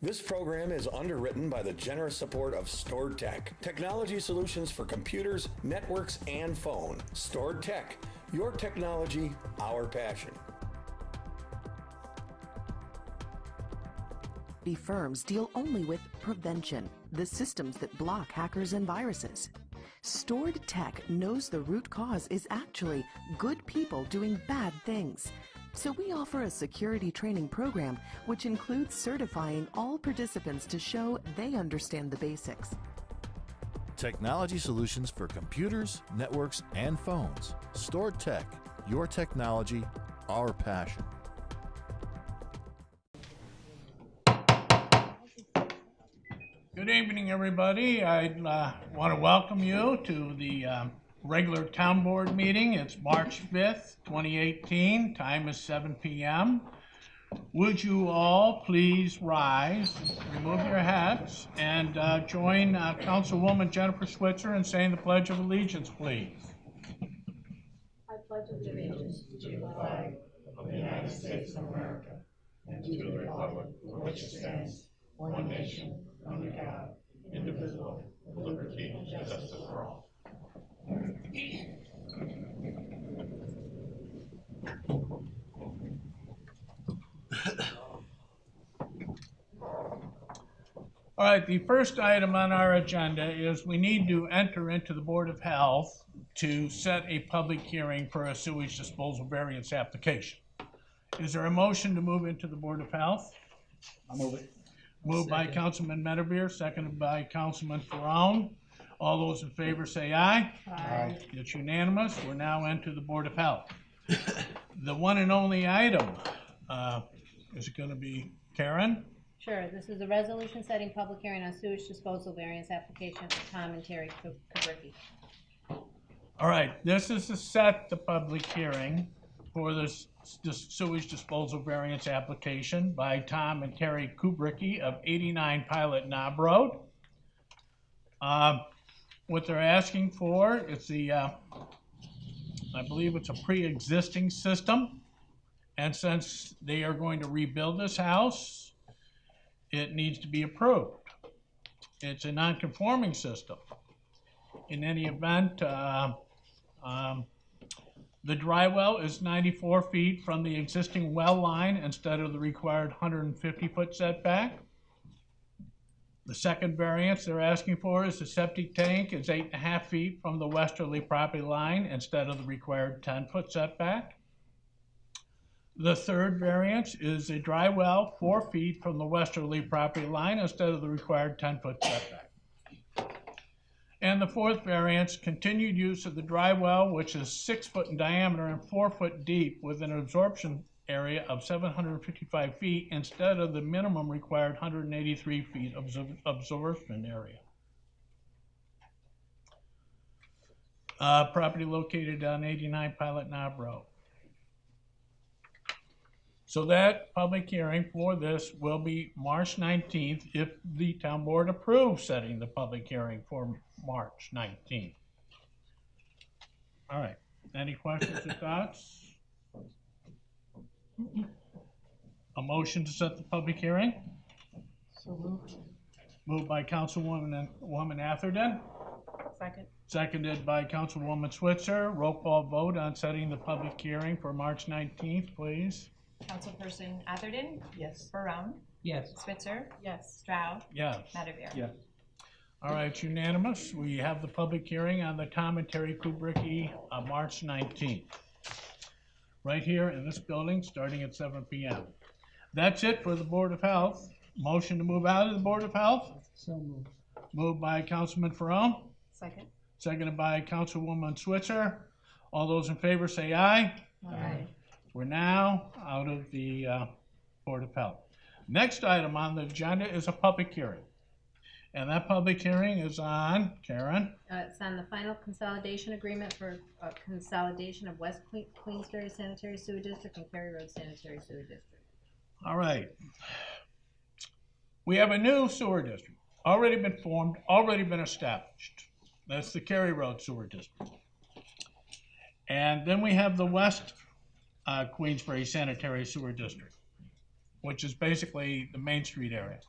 This program is underwritten by the generous support of Stored Tech, technology solutions for computers, networks, and phone. Stored Tech, your technology, our passion. Firms deal only with prevention, the systems that block hackers and viruses. Stored Tech knows the root cause is actually good people doing bad things. So we offer a security training program which includes certifying all participants to show they understand the basics. Technology solutions for computers, networks, and phones. Stored Tech, your technology, our passion. Good evening, everybody. I want to welcome you to the regular town board meeting. It's March 5th, 2018. Time is 7 p.m. Would you all please rise, remove your hats, and join Councilwoman Jennifer Switzer in saying the Pledge of Allegiance, please. I pledge allegiance to the flag of the United States of America and to the republic for which it stands, one nation, under God, indivisible, with liberty and justice for all. All right, the first item on our agenda is we need to enter into the Board of Health to set a public hearing for a sewage disposal variance application. Is there a motion to move into the Board of Health? I'll move it. Moved by Councilman Medevere, seconded by Councilman Ferone. All those in favor say aye. Aye. It's unanimous. We're now into the Board of Health. The one and only item, is it going to be Karen? Sure. This is a resolution setting public hearing on sewage disposal variance application for Tom and Terry Kubricki. All right, this is to set the public hearing for this sewage disposal variance application by Tom and Terry Kubricki of 89 Pilot Knob Road. What they're asking for is I believe it's a pre-existing system, and since they are going to rebuild this house, it needs to be approved. It's a non-conforming system. In any event, the dry well is 94 feet from the existing well line instead of the required 150-foot setback. The second variance they're asking for is the septic tank is 8.5 feet from the westerly property line instead of the required 10-foot setback. The third variance is a dry well 4 feet from the westerly property line instead of the required 10-foot setback. And the fourth variance, continued use of the dry well, which is 6 foot in diameter and 4 foot deep with an absorption area of 755 feet instead of the minimum required 183 feet of absorption area. Property located on 89 Pilot Knob Road. So that public hearing for this will be March 19th if the town board approves setting the public hearing for March 19th. All right, any questions or thoughts? A motion to set the public hearing? So moved. Moved by Councilwoman Atherton. Second. Seconded by Councilwoman Switzer. Roll call vote on setting the public hearing for March 19th, please. Councilperson Atherton? Yes. Barone? Yes. Switzer? Yes. Stroud? Yes. Medevere? Yes. All right, it's unanimous. We have the public hearing on the Tom and Terry Kubricki on March 19th. Right here in this building, starting at 7 p.m. That's it for the Board of Health. Motion to move out of the Board of Health? So moved. Moved by Councilman Ferone, Second. seconded by Councilwoman Switzer. All those in favor say aye. Aye. We're now out of the Board of Health. Next item on the agenda is a public hearing. And that public hearing is on, Karen? It's on the final consolidation agreement for consolidation of West Queensbury Sanitary Sewer District and Cary Road Sanitary Sewer District. All right. We have a new sewer district, already been formed, already been established. That's the Cary Road Sewer District. And then we have the West Queensbury Sanitary Sewer District, which is basically the Main Street area.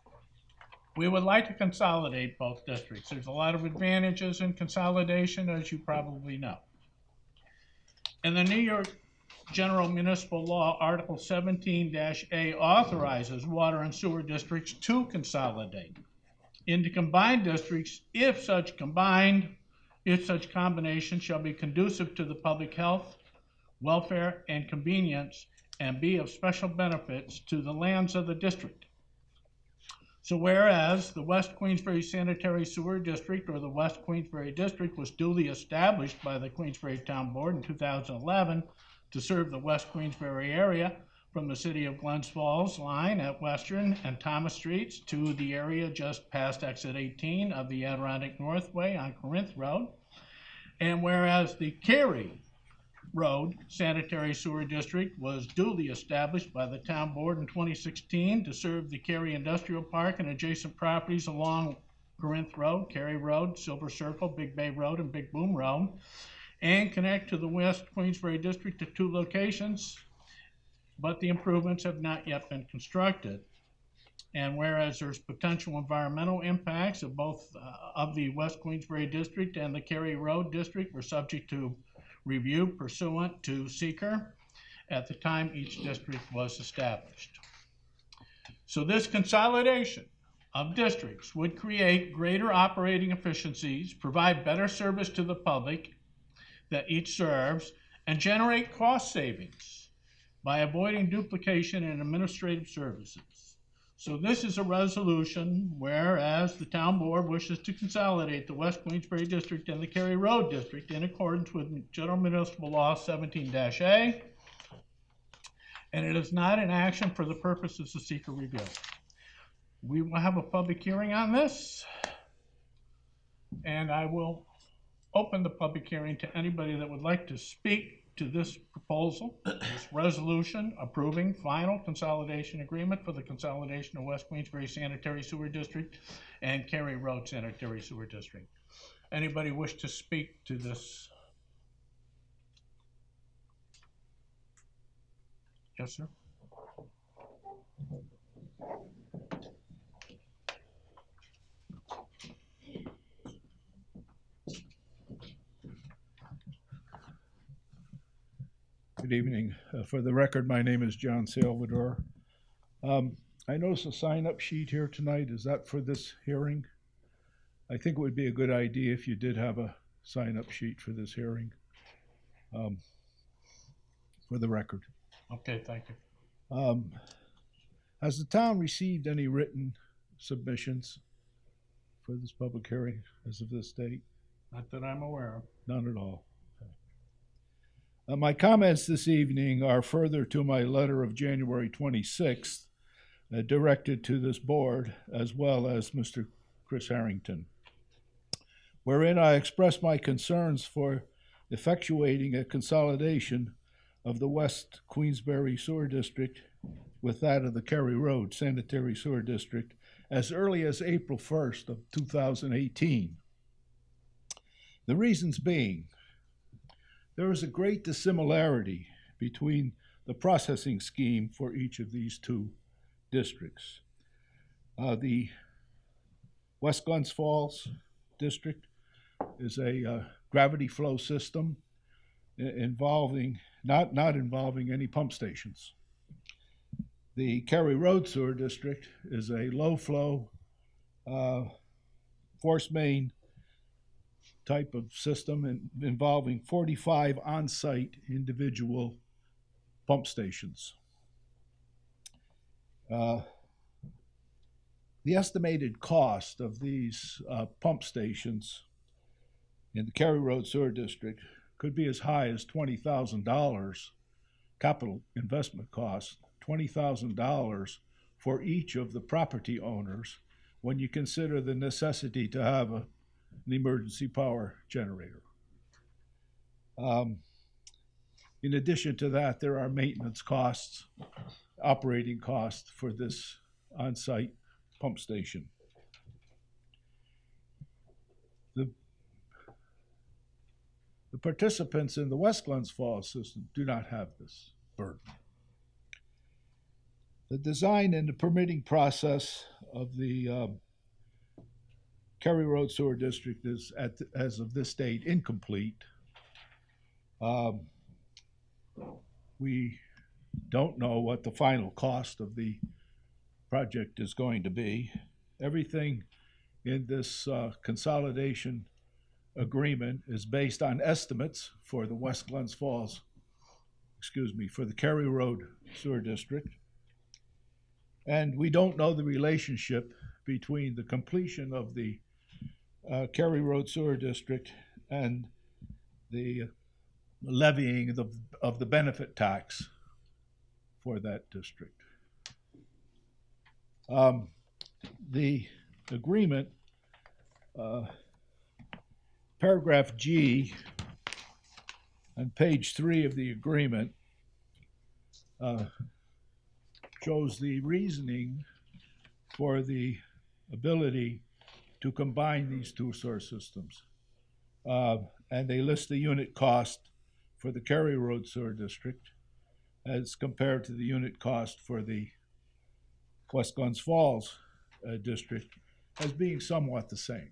We would like to consolidate both districts. There's a lot of advantages in consolidation, as you probably know. In the New York General Municipal Law, Article 17-A authorizes water and sewer districts to consolidate into combined districts if such combination shall be conducive to the public health, welfare, and convenience, and be of special benefits to the lands of the district. So whereas the West Queensbury Sanitary Sewer District, or the West Queensbury District, was duly established by the Queensbury Town Board in 2011 to serve the West Queensbury area from the city of Glens Falls line at Western and Thomas Streets to the area just past exit 18 of the Adirondack Northway on Corinth Road. And whereas the Cary Road Sanitary Sewer District was duly established by the Town Board in 2016 to serve the Cary Industrial Park and adjacent properties along Corinth Road, Cary Road, Silver Circle, Big Bay Road, and Big Boom Road, and connect to the West Queensbury District at 2 locations, but the improvements have not yet been constructed. And whereas there's potential environmental impacts of both of the West Queensbury District and the Cary Road District were subject to review pursuant to seeker at the time each district was established. So this consolidation of districts would create greater operating efficiencies, provide better service to the public that each serves, and generate cost savings by avoiding duplication in administrative services. So this is a resolution whereas the Town Board wishes to consolidate the West Queensbury District and the Cary Road District in accordance with General Municipal Law 17-A, and it is not an action for the purposes of seeker review. We will have a public hearing on this, and I will open the public hearing to anybody that would like to speak to this proposal, this resolution approving final consolidation agreement for the consolidation of West Queensbury Sanitary Sewer District and Cary Road Sanitary Sewer District. Anybody wish to speak to this? Yes, sir. Good evening. For the record, my name is John Salvador. I notice a sign-up sheet here tonight. Is that for this hearing? I think it would be a good idea if you did have a sign-up sheet for this hearing, for the record. Okay, thank you. Has the town received any written submissions for this public hearing as of this date? Not that I'm aware of. None at all. My comments this evening are further to my letter of January 26th, directed to this board, as well as Mr. Chris Harrington, wherein I express my concerns for effectuating a consolidation of the West Queensbury Sewer District with that of the Cary Road Sanitary Sewer District as early as April 1st of 2018. The reasons being, there is a great dissimilarity between the processing scheme for each of these 2 districts. The West Glens Falls District is a gravity flow system involving, not involving any pump stations. The Cary Road Sewer District is a low flow force main type of system involving 45 on-site individual pump stations. The estimated cost of these pump stations in the Cary Road Sewer District could be as high as $20,000 capital investment cost, $20,000 for each of the property owners when you consider the necessity to have an emergency power generator. In addition to that, there are maintenance costs, operating costs for this on-site pump station. The participants in the West Glens Falls system do not have this burden. The design and the permitting process of the Kerry Road Sewer District is, as of this date, incomplete. We don't know what the final cost of the project is going to be. Everything in this consolidation agreement is based on estimates for the West Glens Falls, for the Kerry Road Sewer District. And we don't know the relationship between the completion of the Kerry Road Sewer District and the levying of the benefit tax for that district. The agreement, paragraph G on page 3 of the agreement, shows the reasoning for the ability to combine these two source systems. And they list the unit cost for the Kerry Road Sewer District as compared to the unit cost for the West Glens Falls district as being somewhat the same.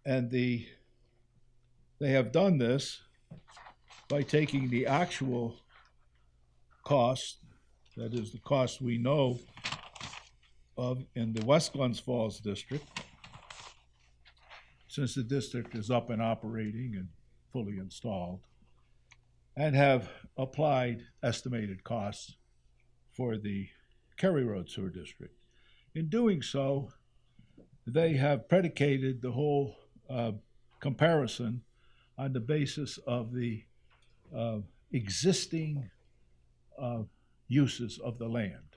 And they have done this by taking the actual cost, that is the cost we know of in the West Glens Falls district, since the district is up and operating and fully installed, and have applied estimated costs for the Kerry Road Sewer District. In doing so, they have predicated the whole comparison on the basis of the existing uses of the land,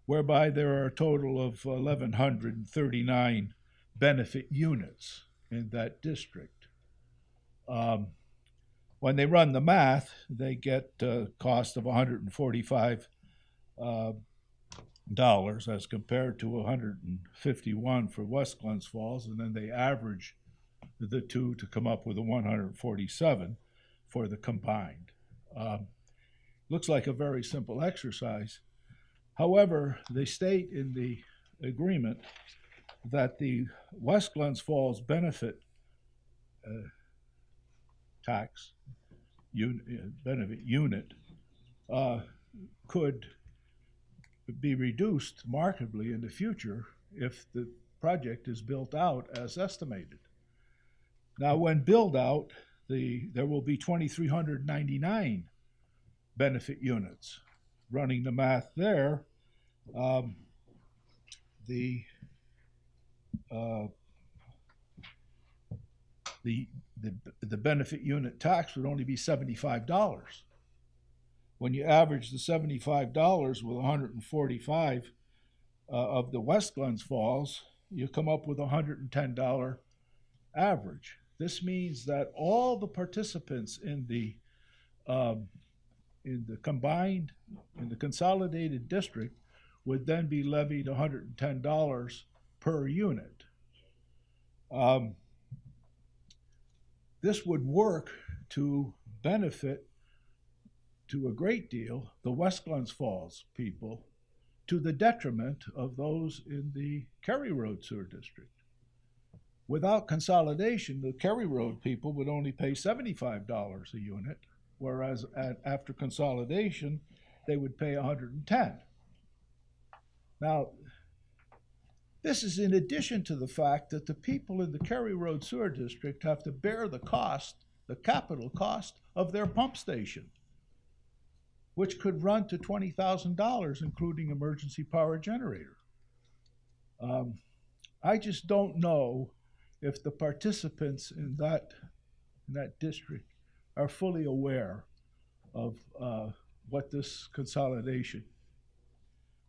whereby there are a total of 1,139 benefit units in that district. When they run the math, they get a cost of $145 as compared to $151 for West Glens Falls, and then they average the two to come up with a $147 for the combined. Looks like a very simple exercise. However, they state in the agreement that the West Glens Falls benefit tax benefit unit could be reduced markedly in the future if the project is built out as estimated. Now, when built out, there will be 2,399 benefit units. Running the math there, the benefit unit tax would only be $75. When you average the $75 with 145 of the West Glens Falls, you come up with a $110 average. This means that all the participants in the consolidated district would then be levied $110 per unit. This would work to benefit to a great deal the West Glens Falls people, to the detriment of those in the Kerry Road Sewer District. Without consolidation, the Kerry Road people would only pay $75 a unit, whereas after consolidation, they would pay $110. Now, this is in addition to the fact that the people in the Kerry Road Sewer District have to bear the cost, the capital cost of their pump station, which could run to $20,000, including emergency power generator. I just don't know if the participants in that district are fully aware of what this consolidation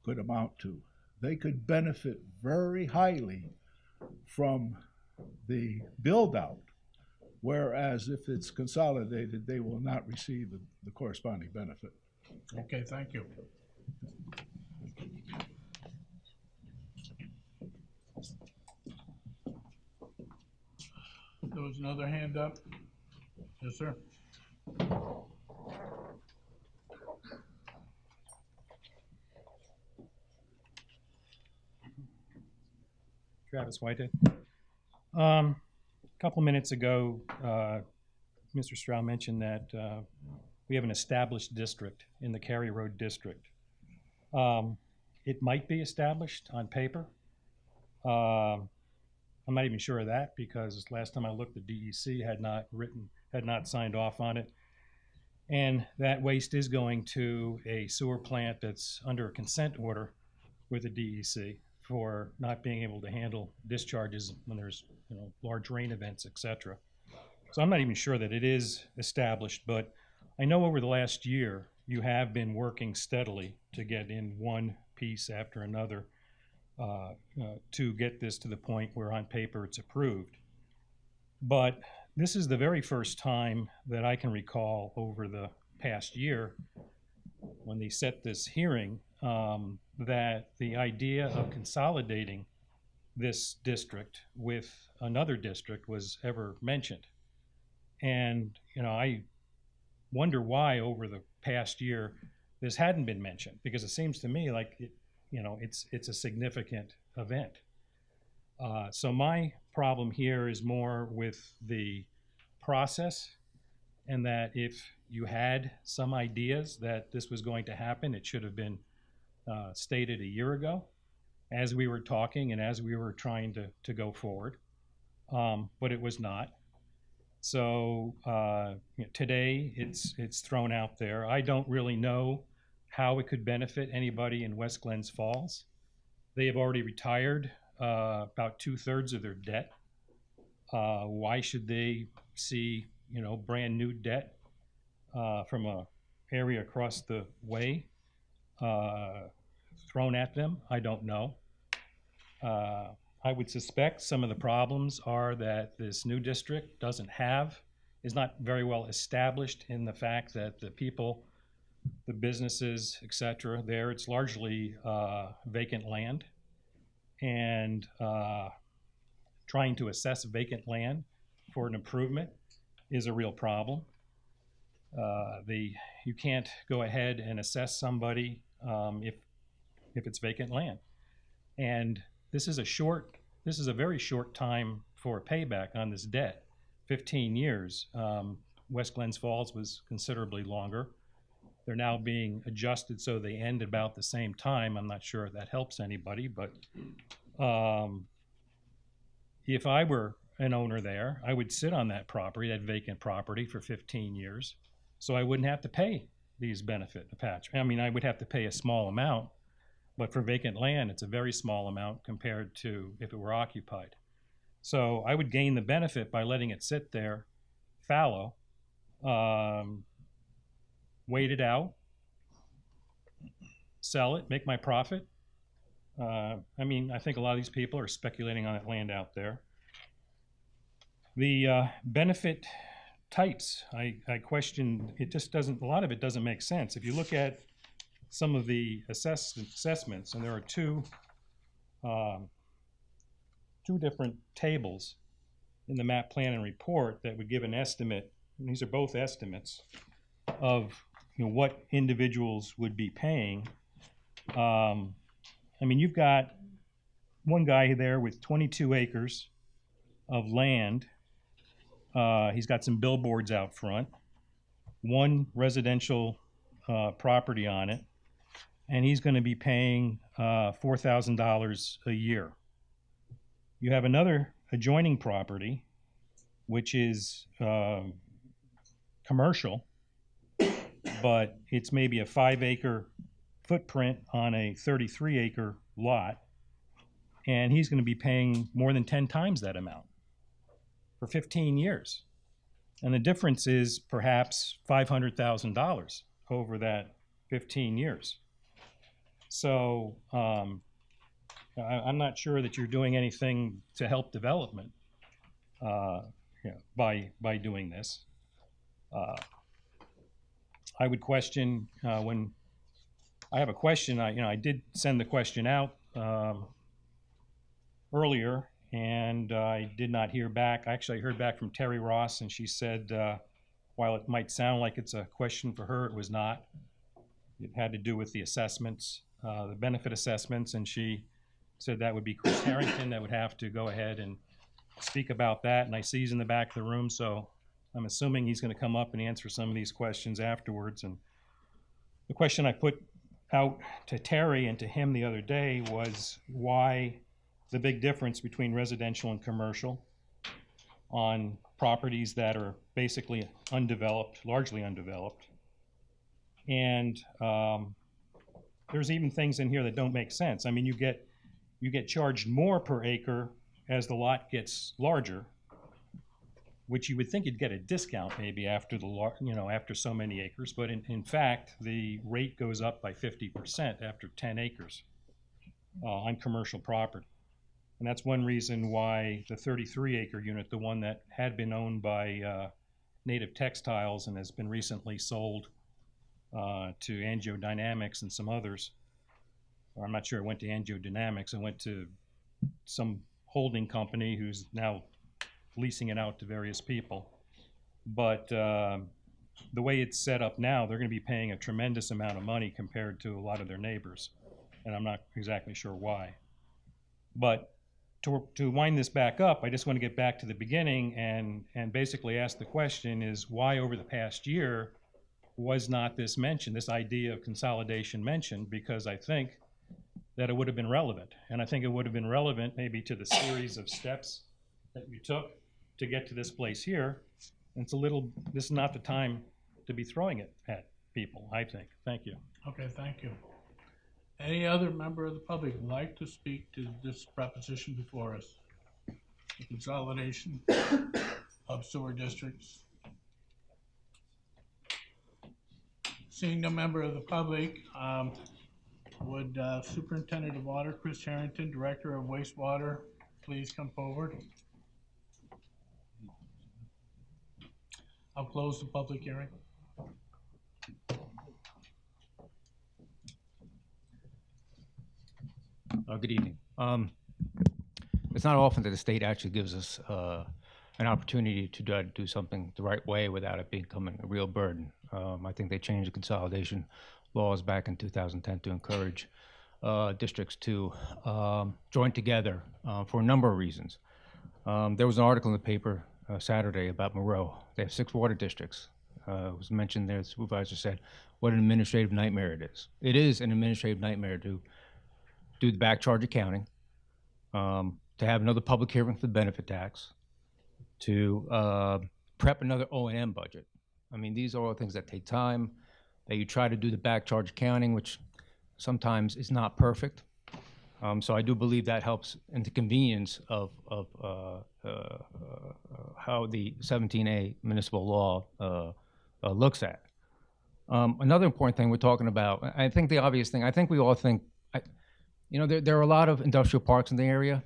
could amount to. They could benefit very highly from the build-out, whereas if it's consolidated, they will not receive the corresponding benefit. Okay, thank you. There was another hand up. Yes, sir. Travis Whitehead. A couple minutes ago, Mr. Stroud mentioned that we have an established district in the Cary Road district. It might be established on paper. I'm not even sure of that because last time I looked, the DEC had not signed off on it. And that waste is going to a sewer plant that's under a consent order with the DEC for not being able to handle discharges when there's large rain events, etc. So I'm not even sure that it is established, but I know over the last year you have been working steadily to get in one piece after another to get this to the point where on paper it's approved. But this is the very first time that I can recall over the past year when they set this hearing that the idea of consolidating this district with another district was ever mentioned. And I wonder why over the past year this hadn't been mentioned, because it seems to me like it's a significant event. So my problem here is more with the process, and that if you had some ideas that this was going to happen, it should have been stated a year ago as we were talking and as we were trying to go forward, but it was not. So today it's thrown out there. I don't really know how it could benefit anybody in West Glens Falls. They have already retired about 2/3 of their debt. Why should they see brand new debt from a area across the way thrown at them? I don't know. I would suspect some of the problems are that this new district is not very well established in the fact that the people, the businesses, etc. there, it's largely vacant land, and trying to assess vacant land for an improvement is a real problem. You can't go ahead and assess somebody if it's vacant land, and this is a very short time for payback on this debt. 15 years. West Glens Falls was considerably longer. They're now being adjusted so they end about the same time. I'm not sure if that helps anybody, but if I were an owner there, I would sit on that property, that vacant property, for 15 years, so I wouldn't have to pay these benefit attachments. I mean, I would have to pay a small amount, but for vacant land, it's a very small amount compared to if it were occupied. So I would gain the benefit by letting it sit there fallow, wait it out, sell it, make my profit. I think a lot of these people are speculating on that land out there. The benefit types, I question, it just doesn't, a lot of it doesn't make sense. If you look at some of the assessments, and there are two different tables in the map plan and report that would give an estimate, and these are both estimates, of what individuals would be paying. You've got one guy there with 22 acres of land. He's got some billboards out front, one residential property on it, and he's going to be paying $4,000 a year. You have another adjoining property, which is commercial, but it's maybe a 5-acre footprint on a 33-acre lot, and he's going to be paying more than 10 times that amount for 15 years. And the difference is perhaps $500,000 over that 15 years. So I'm not sure that you're doing anything to help development by doing this. I would question when I have a question. I did send the question out earlier, and I did not hear back. Actually, I heard back from Terry Ross, and she said while it might sound like it's a question for her, it was not. It had to do with the assessments, the benefit assessments, and she said that would be Chris Harrington that would have to go ahead and speak about that, and I see he's in the back of the room, so I'm assuming he's going to come up and answer some of these questions afterwards. And the question I put out to Terry and to him the other day was why the big difference between residential and commercial on properties that are basically undeveloped, largely undeveloped. And there's even things in here that don't make sense. I mean, you get charged more per acre as the lot gets larger, which you would think you'd get a discount maybe after after so many acres, but in fact, the rate goes up by 50% after 10 acres on commercial property. And that's one reason why the 33-acre unit, the one that had been owned by Native Textiles and has been recently sold to Angiodynamics and some others, or I'm not sure it went to Angiodynamics, it went to some holding company who's now leasing it out to various people. But the way it's set up now, they're going to be paying a tremendous amount of money compared to a lot of their neighbors, and I'm not exactly sure why. But to wind this back up, I just want to get back to the beginning and basically ask the question is why over the past year was not this mentioned, this idea of consolidation mentioned, because I think that it would have been relevant. And I think it would have been relevant maybe to the series of steps that you took to get to this place here. And this is not the time to be throwing it at people, I think. Thank you. Okay, thank you. Any other member of the public would like to speak to this proposition before us? The consolidation of sewer districts. Seeing no member of the public, would Superintendent of Water, Chris Harrington, Director of Wastewater, please come forward? I'll close the public hearing. Good evening. It's not often that the state actually gives us an opportunity to try to do something the right way without it becoming a real burden. I think they changed the consolidation laws back in 2010 to encourage districts to join together for a number of reasons. There was an article in the paper Saturday about Moreau. They have 6 water districts. It was mentioned there, the supervisor said, what an administrative nightmare it is. It is an administrative nightmare to do the back charge accounting, to have another public hearing for the benefit tax, to prep another O&M budget. I mean, these are all things that take time, that you try to do the back charge accounting, which sometimes is not perfect. So I do believe that helps in the convenience of how the 17A municipal law looks at. Another important thing we're talking about, I think the obvious thing, I think we all think, there are a lot of industrial parks in the area.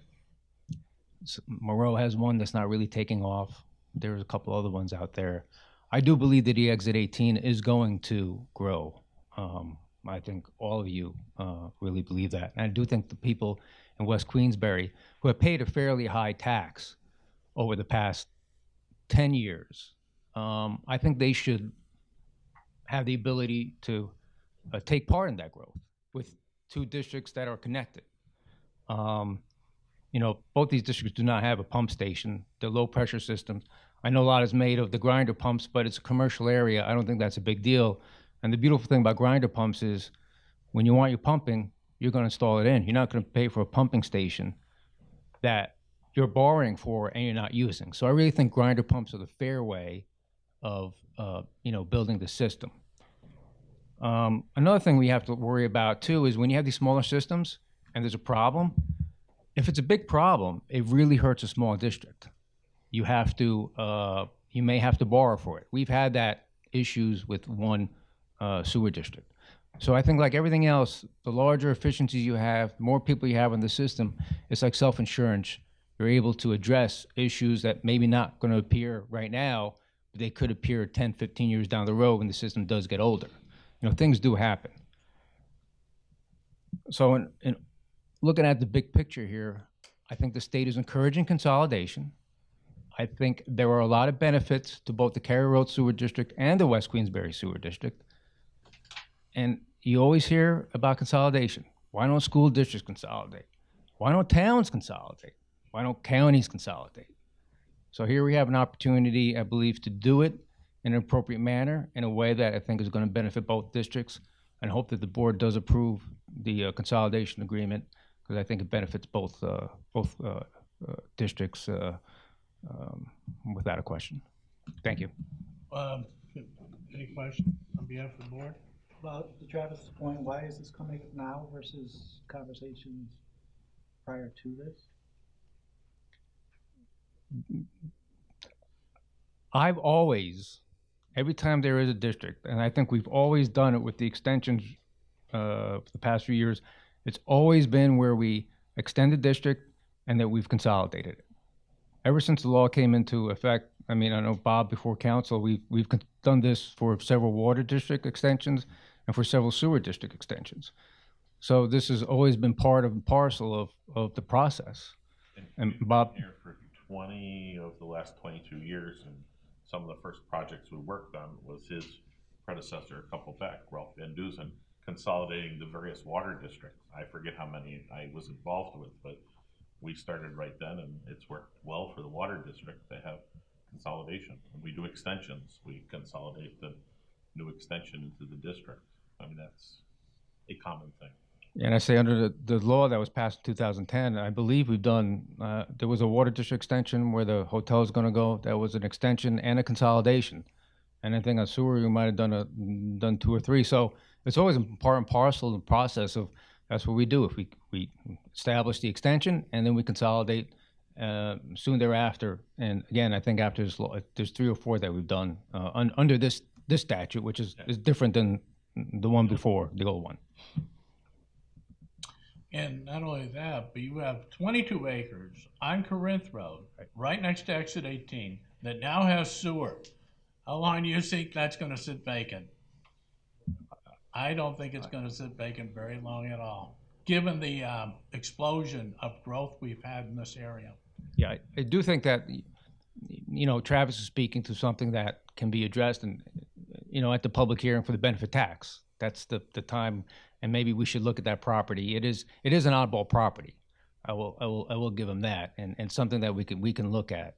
Moreau has one that's not really taking off. There's a couple other ones out there. I do believe that the Exit 18 is going to grow. I think all of you really believe that. And I do think the people in West Queensbury who have paid a fairly high tax over the past 10 years, I think they should have the ability to take part in that growth with 2 districts that are connected. Both these districts do not have a pump station. They're low pressure systems. I know a lot is made of the grinder pumps, but it's a commercial area. I don't think that's a big deal. And the beautiful thing about grinder pumps is when you want your pumping, you're going to install it in. You're not going to pay for a pumping station that you're borrowing for and you're not using. So I really think grinder pumps are the fair way of building the system. Another thing we have to worry about too is when you have these smaller systems and there's a problem, if it's a big problem, it really hurts a small district. You may have to borrow for it. We've had that issues with one sewer district. So I think like everything else, the larger efficiencies you have, the more people you have in the system, it's like self-insurance. You're able to address issues that maybe not going to appear right now, but they could appear 10, 15 years down the road when the system does get older. Things do happen. So in looking at the big picture here, I think the state is encouraging consolidation. I think there are a lot of benefits to both the Cary Road Sewer District and the West Queensbury Sewer District. And you always hear about consolidation. Why don't school districts consolidate? Why don't towns consolidate? Why don't counties consolidate? So here we have an opportunity, I believe, to do it in an appropriate manner, in a way that I think is going to benefit both districts, and hope that the board does approve the consolidation agreement, because I think it benefits both districts without a question. Thank you. Any questions on behalf of the board? About to Travis' point, why is this coming now versus conversations prior to this? I've always, every time there is a district, and I think we've always done it with the extensions for the past few years, it's always been where we extend the district and that we've consolidated it. Ever since the law came into effect, I mean, I know Bob before council, we've done this for several water district extensions and for several sewer district extensions. So this has always been part of and parcel of the process. And Bob? Here for 20 of the last 22 years, and some of the first projects we worked on was his predecessor a couple back, Ralph Van Dusen, consolidating the various water districts. I forget how many I was involved with, but we started right then, and it's worked well for the water district. They have consolidation. When we do extensions, we consolidate the new extension into the district. I mean, that's a common thing. And I say under the law that was passed in 2010, I believe we've done, there was a water district extension where the hotel is going to go. That was an extension and a consolidation. And I think on sewer, we might have done 2 or 3. So it's always a part and parcel of the process of, that's what we do. If we establish the extension and then we consolidate soon thereafter. And again, I think after this law, there's 3 or 4 that we've done under this statute, which is different than the one before, the old one. And not only that, but you have 22 acres on Corinth Road, right next to exit 18, that now has sewer. How long do you think that's going to sit vacant? I don't think it's going to sit vacant very long at all, given the explosion of growth we've had in this area. Yeah, I do think that, you know, Travis is speaking to something that can be addressed and, you know, at the public hearing for the benefit tax. That's the time, and maybe we should look at that property. It is an oddball property. I will give him that, and something that we can look at.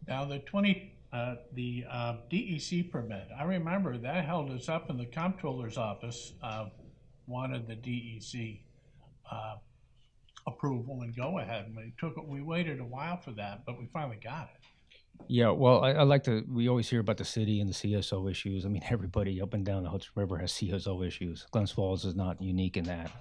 Now the DEC permit, I remember that held us up in the comptroller's office, wanted the DEC approval and go ahead, and we waited a while for that, but we finally got it. Yeah, well, I like to, we always hear about the city and the CSO issues. I mean, everybody up and down the Hudson River has CSO issues. Glens Falls is not unique in that.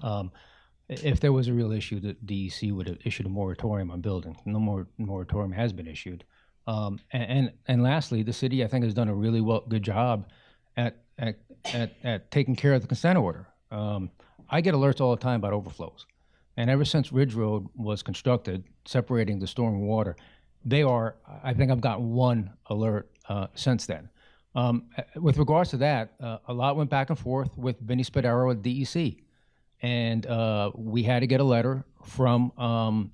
If there was a real issue, the DEC would have issued a moratorium on building. No more moratorium has been issued. And lastly, the city, I think, has done a really good job at taking care of the consent order. I get alerts all the time about overflows. And ever since Ridge Road was constructed, separating the storm and water, I think I've gotten 1 alert since then. With regards to that, a lot went back and forth with Vinny Spadaro at DEC. And we had to get a letter from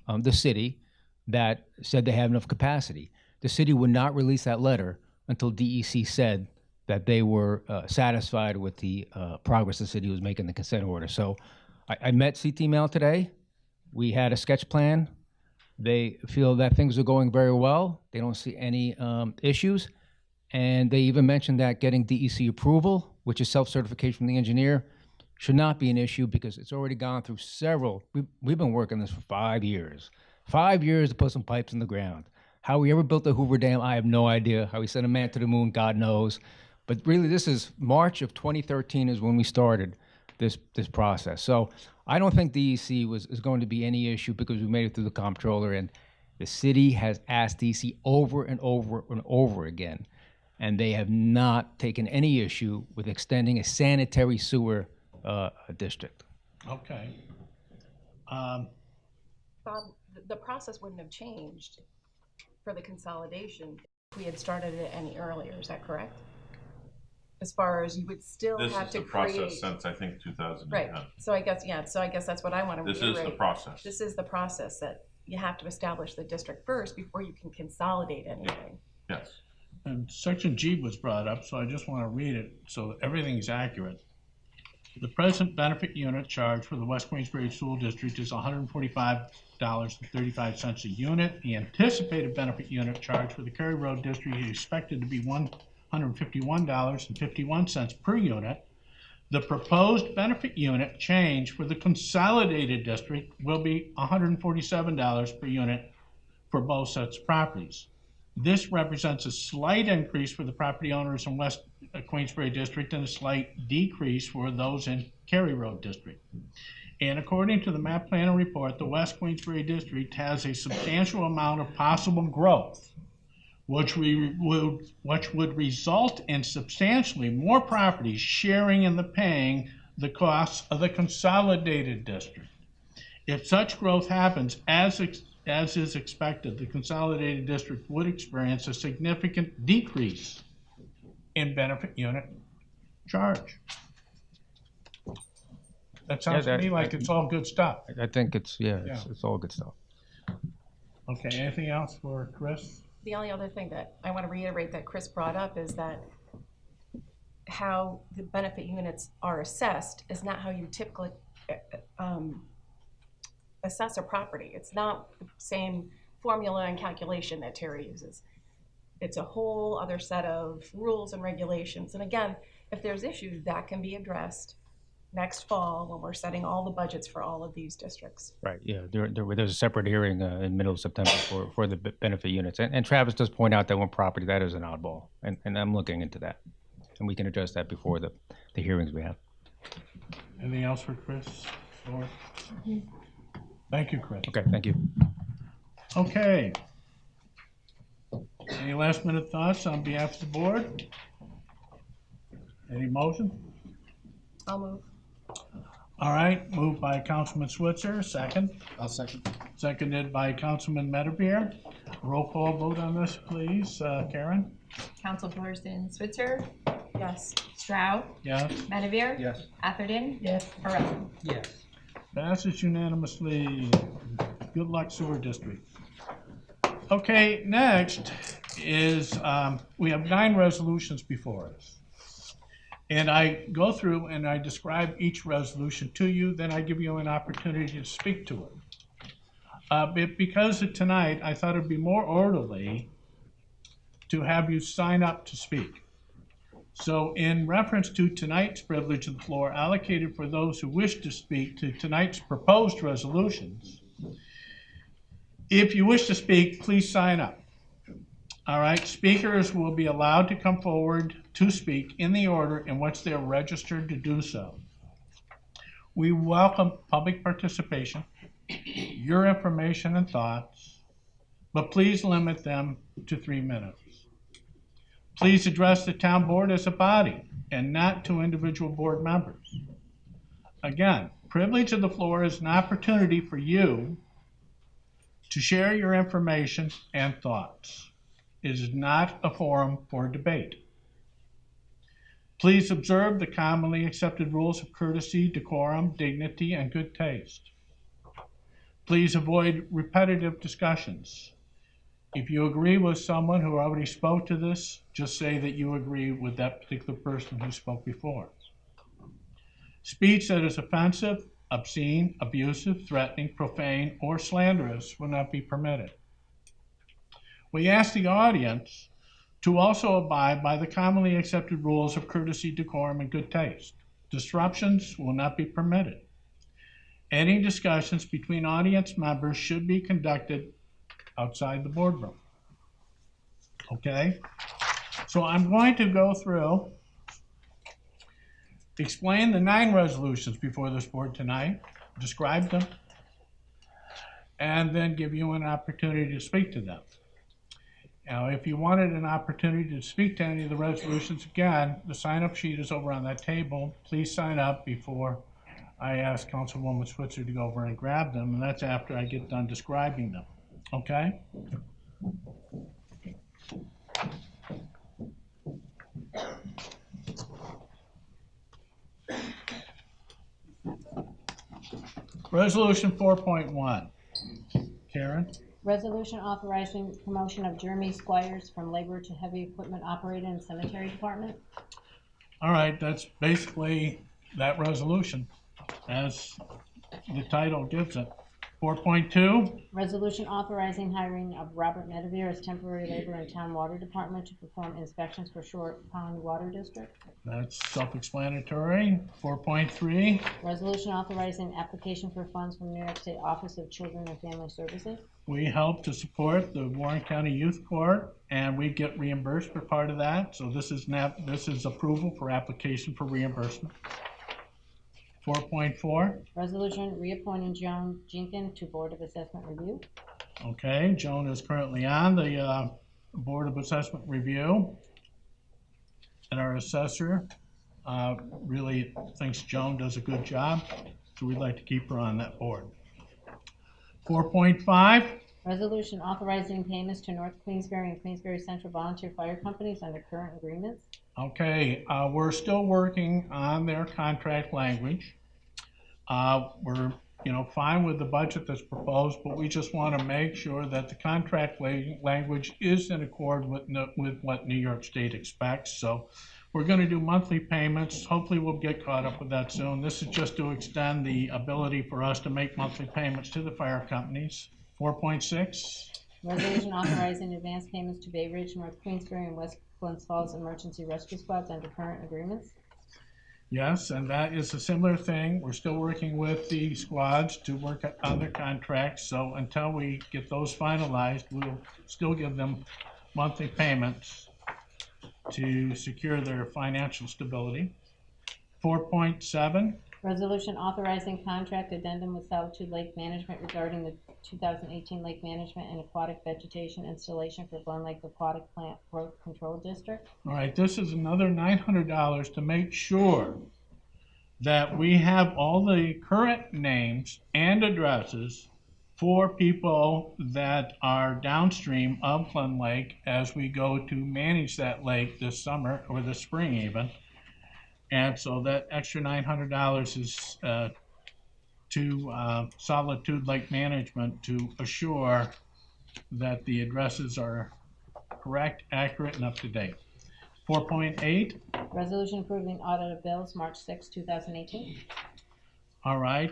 the city that said they have enough capacity. The city would not release that letter until DEC said that they were satisfied with the progress the city was making the consent order. So I met CT Mail today. We had a sketch plan. They feel that things are going very well. They don't see any issues. And they even mentioned that getting DEC approval, which is self-certification from the engineer, should not be an issue because it's already gone through several. We've been working this for 5 years. 5 years to put some pipes in the ground. How we ever built the Hoover Dam, I have no idea. How we sent a man to the moon, God knows. But really, this is March of 2013 is when we started this process. So I don't think DEC is going to be any issue because we made it through the comptroller, and the city has asked DEC over and over and over again, and they have not taken any issue with extending a sanitary sewer district. Okay. Bob, the process wouldn't have changed for the consolidation if we had started it any earlier. Is that correct? As far as you would still have to create. This is the process since I think 2010. Right. So I guess that's what I want to reiterate. This is the process. This is the process that you have to establish the district first before you can consolidate anything. Yes. And Section G was brought up, so I just want to read it so everything's accurate. The present benefit unit charge for the West Queensbury School District is $145.35 a unit. The anticipated benefit unit charge for the Cary Road District is expected to be $151.51 per unit. The proposed benefit unit change for the consolidated district will be $147 per unit for both sets of properties. This represents a slight increase for the property owners in West Queensbury District and a slight decrease for those in Cary Road District. And according to the map planner report, the West Queensbury District has a substantial amount of possible growth, which would result in substantially more properties sharing in the paying the costs of the consolidated district. If such growth happens, as is expected, the consolidated district would experience a significant decrease in benefit unit charge. That sounds to me like it's all good stuff. I think it's all good stuff. Okay, anything else for Chris? The only other thing that I want to reiterate that Chris brought up is that how the benefit units are assessed is not how you typically assess a property. It's not the same formula and calculation that Terry uses. It's a whole other set of rules and regulations. And again, if there's issues, that can be addressed next fall when we're setting all the budgets for all of these districts. Right, yeah, there's a separate hearing in middle of September for the benefit units. And Travis does point out that one property, that is an oddball. And I'm looking into that. And we can address that before the hearings we have. Anything else for Chris? Or? Thank you, Chris. Okay, thank you. Okay. Any last minute thoughts on behalf of the board? Any motion? I'll move. All right, moved by Councilman Switzer, second. I'll second. Seconded by Councilman Metabeer. Roll call vote on this, please. Karen? Councilperson Switzer, Yes. Stroud, Yes. Medevere, Yes. Atherton, Yes. Arel. Yes. Passes unanimously. Good luck, Sewer District. Okay, next is we have 9 resolutions before us. And I go through and I describe each resolution to you, then I give you an opportunity to speak to it. But because of tonight, I thought it'd be more orderly to have you sign up to speak. So in reference to tonight's privilege of the floor allocated for those who wish to speak to tonight's proposed resolutions, if you wish to speak, please sign up. All right, speakers will be allowed to come forward to speak in the order in which they're registered to do so. We welcome public participation, your information and thoughts, but please limit them to 3 minutes. Please address the town board as a body and not to individual board members. Again, privilege of the floor is an opportunity for you to share your information and thoughts. It is not a forum for debate. Please observe the commonly accepted rules of courtesy, decorum, dignity, and good taste. Please avoid repetitive discussions. If you agree with someone who already spoke to this, just say that you agree with that particular person who spoke before. Speech that is offensive, obscene, abusive, threatening, profane, or slanderous will not be permitted. We ask the audience to also abide by the commonly accepted rules of courtesy, decorum, and good taste. Disruptions will not be permitted. Any discussions between audience members should be conducted outside the boardroom. Okay? So I'm going to go through, explain the 9 resolutions before this board tonight, describe them, and then give you an opportunity to speak to them. Now, if you wanted an opportunity to speak to any of the resolutions, again, the sign-up sheet is over on that table. Please sign up before I ask Councilwoman Switzer to go over and grab them, and that's after I get done describing them. Okay? Resolution 4.1. Karen? Resolution authorizing promotion of Jeremy Squires from labor to heavy equipment operator in cemetery department. All right, that's basically that resolution as the title gives it. 4.2, Resolution authorizing hiring of Robert Medevere as temporary labor in Town Water Department to perform inspections for Short Pond Water District. that's self-explanatory. 4.3, Resolution authorizing application for funds from New York State Office of Children and Family Services. we help to support the Warren County Youth Court, and we get reimbursed for part of that. So this is approval for application for reimbursement. 4.4, Resolution reappointing Joan Jenkins to Board of Assessment Review. okay, Joan is currently on the Board of Assessment Review. And our assessor really thinks Joan does a good job, so we'd like to keep her on that board. 4.5, Resolution authorizing payments to North Queensbury and Queensbury Central Volunteer Fire Companies under current agreements. okay, we're still working on their contract language. We're fine with the budget that's proposed, but we just want to make sure that the contract language is in accord with what New York State expects. So we're going to do monthly payments. Hopefully we'll get caught up with that soon. This is just to extend the ability for us to make monthly payments to the fire companies. 4.6, Resolution authorizing advance payments to Bay Ridge, North Queensbury, and West Glens Falls Emergency Rescue Squads under current agreements. yes, and that is a similar thing. We're still working with the squads to work on their contracts. So until we get those finalized, we'll still give them monthly payments to secure their financial stability. 4.7, Resolution authorizing contract addendum with Solitude Lake Management regarding the 2018 Lake Management and Aquatic Vegetation installation for Glen Lake Aquatic Plant Growth Control District. all right, this is another $900 to make sure that we have all the current names and addresses for people that are downstream of Glen Lake as we go to manage that lake this summer or this spring even. And so that extra $900 is to Solitude Lake Management to assure that the addresses are correct, accurate, and up to date. 4.8, Resolution approving audit of bills March 6, 2018. all right.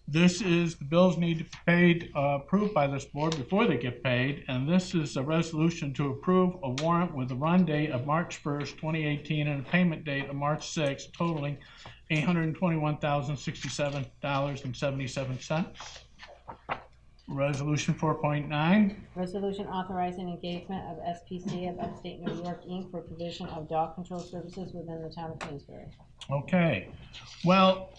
This is, the bills need to be paid, approved by this board before they get paid, and this is a resolution to approve a warrant with a run date of March 1st, 2018, and a payment date of March 6th, totaling $821,067.77. Resolution 4.9, Resolution authorizing engagement of SPC of Upstate New York, Inc. for provision of dog control services within the town of Queensbury. okay. Well,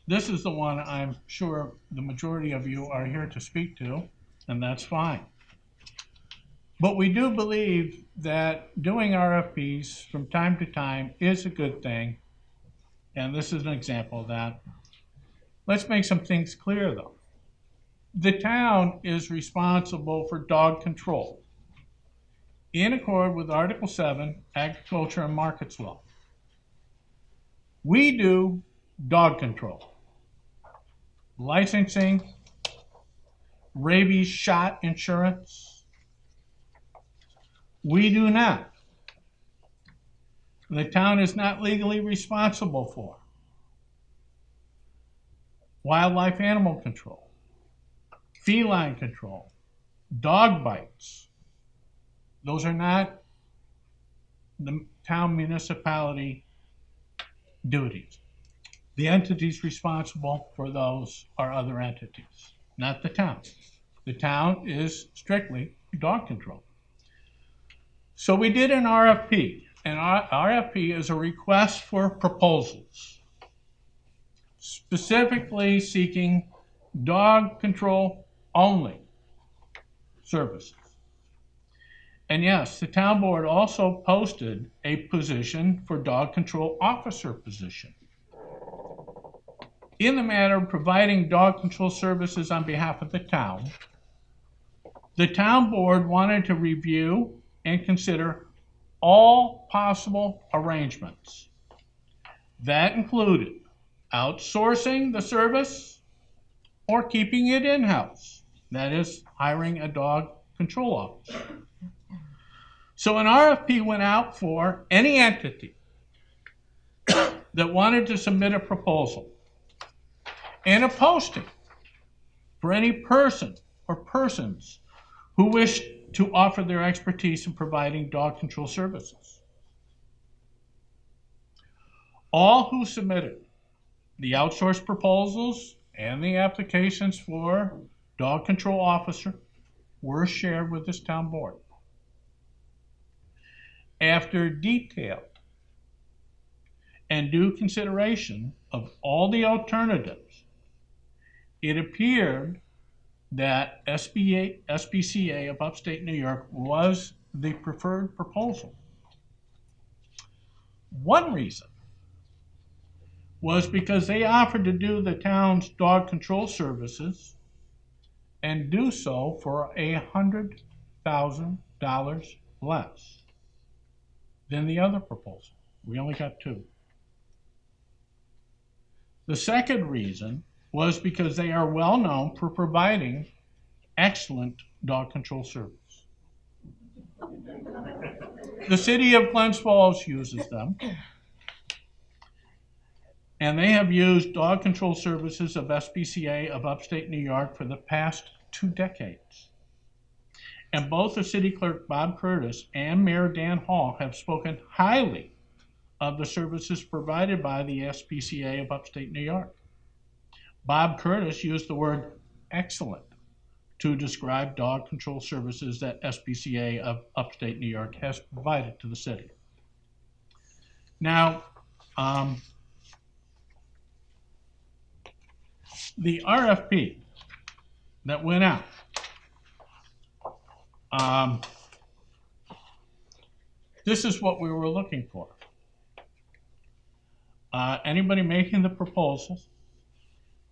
this is the one I'm sure the majority of you are here to speak to, and that's fine. But we do believe that doing RFPs from time to time is a good thing, and this is an example of that. Let's make some things clear, though. The town is responsible for dog control in accord with Article 7, Agriculture and Markets Law. We do dog control. Licensing, rabies shot insurance. We do not. The town is not legally responsible for wildlife animal control, feline control, dog bites. Those are not the town municipality duties. The entities responsible for those are other entities, not the town. The town is strictly dog control. So we did an RFP, and our RFP is a request for proposals, specifically seeking dog control only services. And yes, the town board also posted a position for dog control officer position. In the matter of providing dog control services on behalf of the town board wanted to review and consider all possible arrangements. That included outsourcing the service or keeping it in-house. That is, hiring a dog control officer. So an RFP went out for any entity that wanted to submit a proposal and a posting for any person or persons who wish to offer their expertise in providing dog control services. All who submitted the outsourced proposals and the applications for dog control officer were shared with this town board. After detailed and due consideration of all the alternatives, it appeared that SPCA of Upstate New York was the preferred proposal. One reason was because they offered to do the town's dog control services and do so for $100,000 less than the other proposal. We only got two. The second reason was because they are well known for providing excellent dog control service. The city of Glens Falls uses them, and they have used dog control services of SPCA of Upstate New York for the past 2 decades. And both the city clerk, Bob Curtis, and Mayor Dan Hall have spoken highly of the services provided by the SPCA of Upstate New York. Bob Curtis used the word excellent to describe dog control services that SPCA of Upstate New York has provided to the city. Now, the RFP that went out, this is what we were looking for. Anybody making the proposals,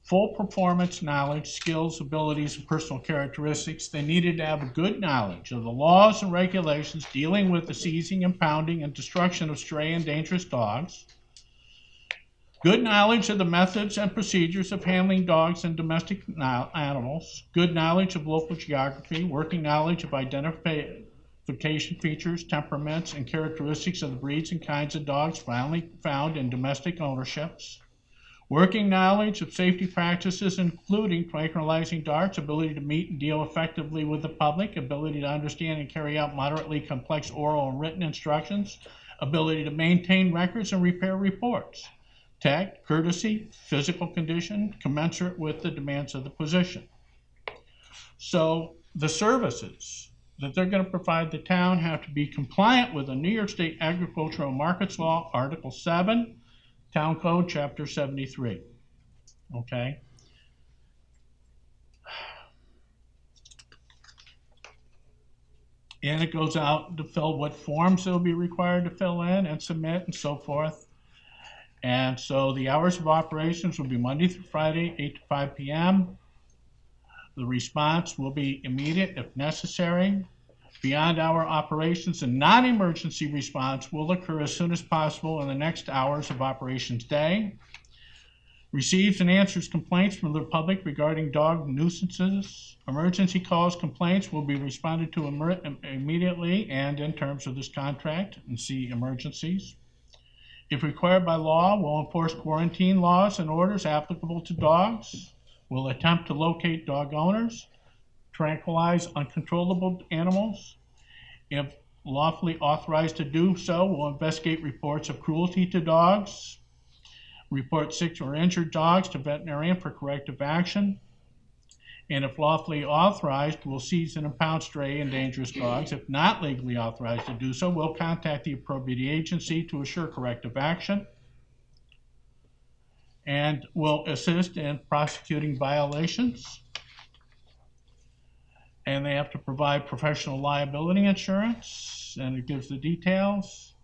full performance knowledge, skills, abilities, and personal characteristics. They needed to have a good knowledge of the laws and regulations dealing with the seizing, impounding, and destruction of stray and dangerous dogs. Good knowledge of the methods and procedures of handling dogs and domestic animals. Good knowledge of local geography, working knowledge of identification features, temperaments, and characteristics of the breeds and kinds of dogs found in domestic ownerships. Working knowledge of safety practices, including tranquilizing dogs, ability to meet and deal effectively with the public, ability to understand and carry out moderately complex oral and written instructions, ability to maintain records and repair reports, tact, courtesy, physical condition, commensurate with the demands of the position. So the services that they're going to provide the town have to be compliant with the New York State Agricultural Markets Law, Article 7, Town Code, Chapter 73. Okay? And it goes out to fill what forms they'll be required to fill in and submit and so forth. And so the hours of operations will be Monday through Friday, 8 to 5 p.m. The response will be immediate if necessary. Beyond hour operations and non-emergency response will occur as soon as possible in the next hours of operations day. Receives and answers complaints from the public regarding dog nuisances. Emergency calls, complaints will be responded to immediately and in terms of this contract, and see emergencies. If required by law, will enforce quarantine laws and orders applicable to dogs. Will attempt to locate dog owners. Tranquilize uncontrollable animals. If lawfully authorized to do so, will investigate reports of cruelty to dogs. Report sick or injured dogs to veterinarian for corrective action. And if lawfully authorized, will seize and impound stray and dangerous dogs. If not legally authorized to do so, will contact the appropriate agency to assure corrective action. And will assist in prosecuting violations. And they have to provide professional liability insurance, and it gives the details.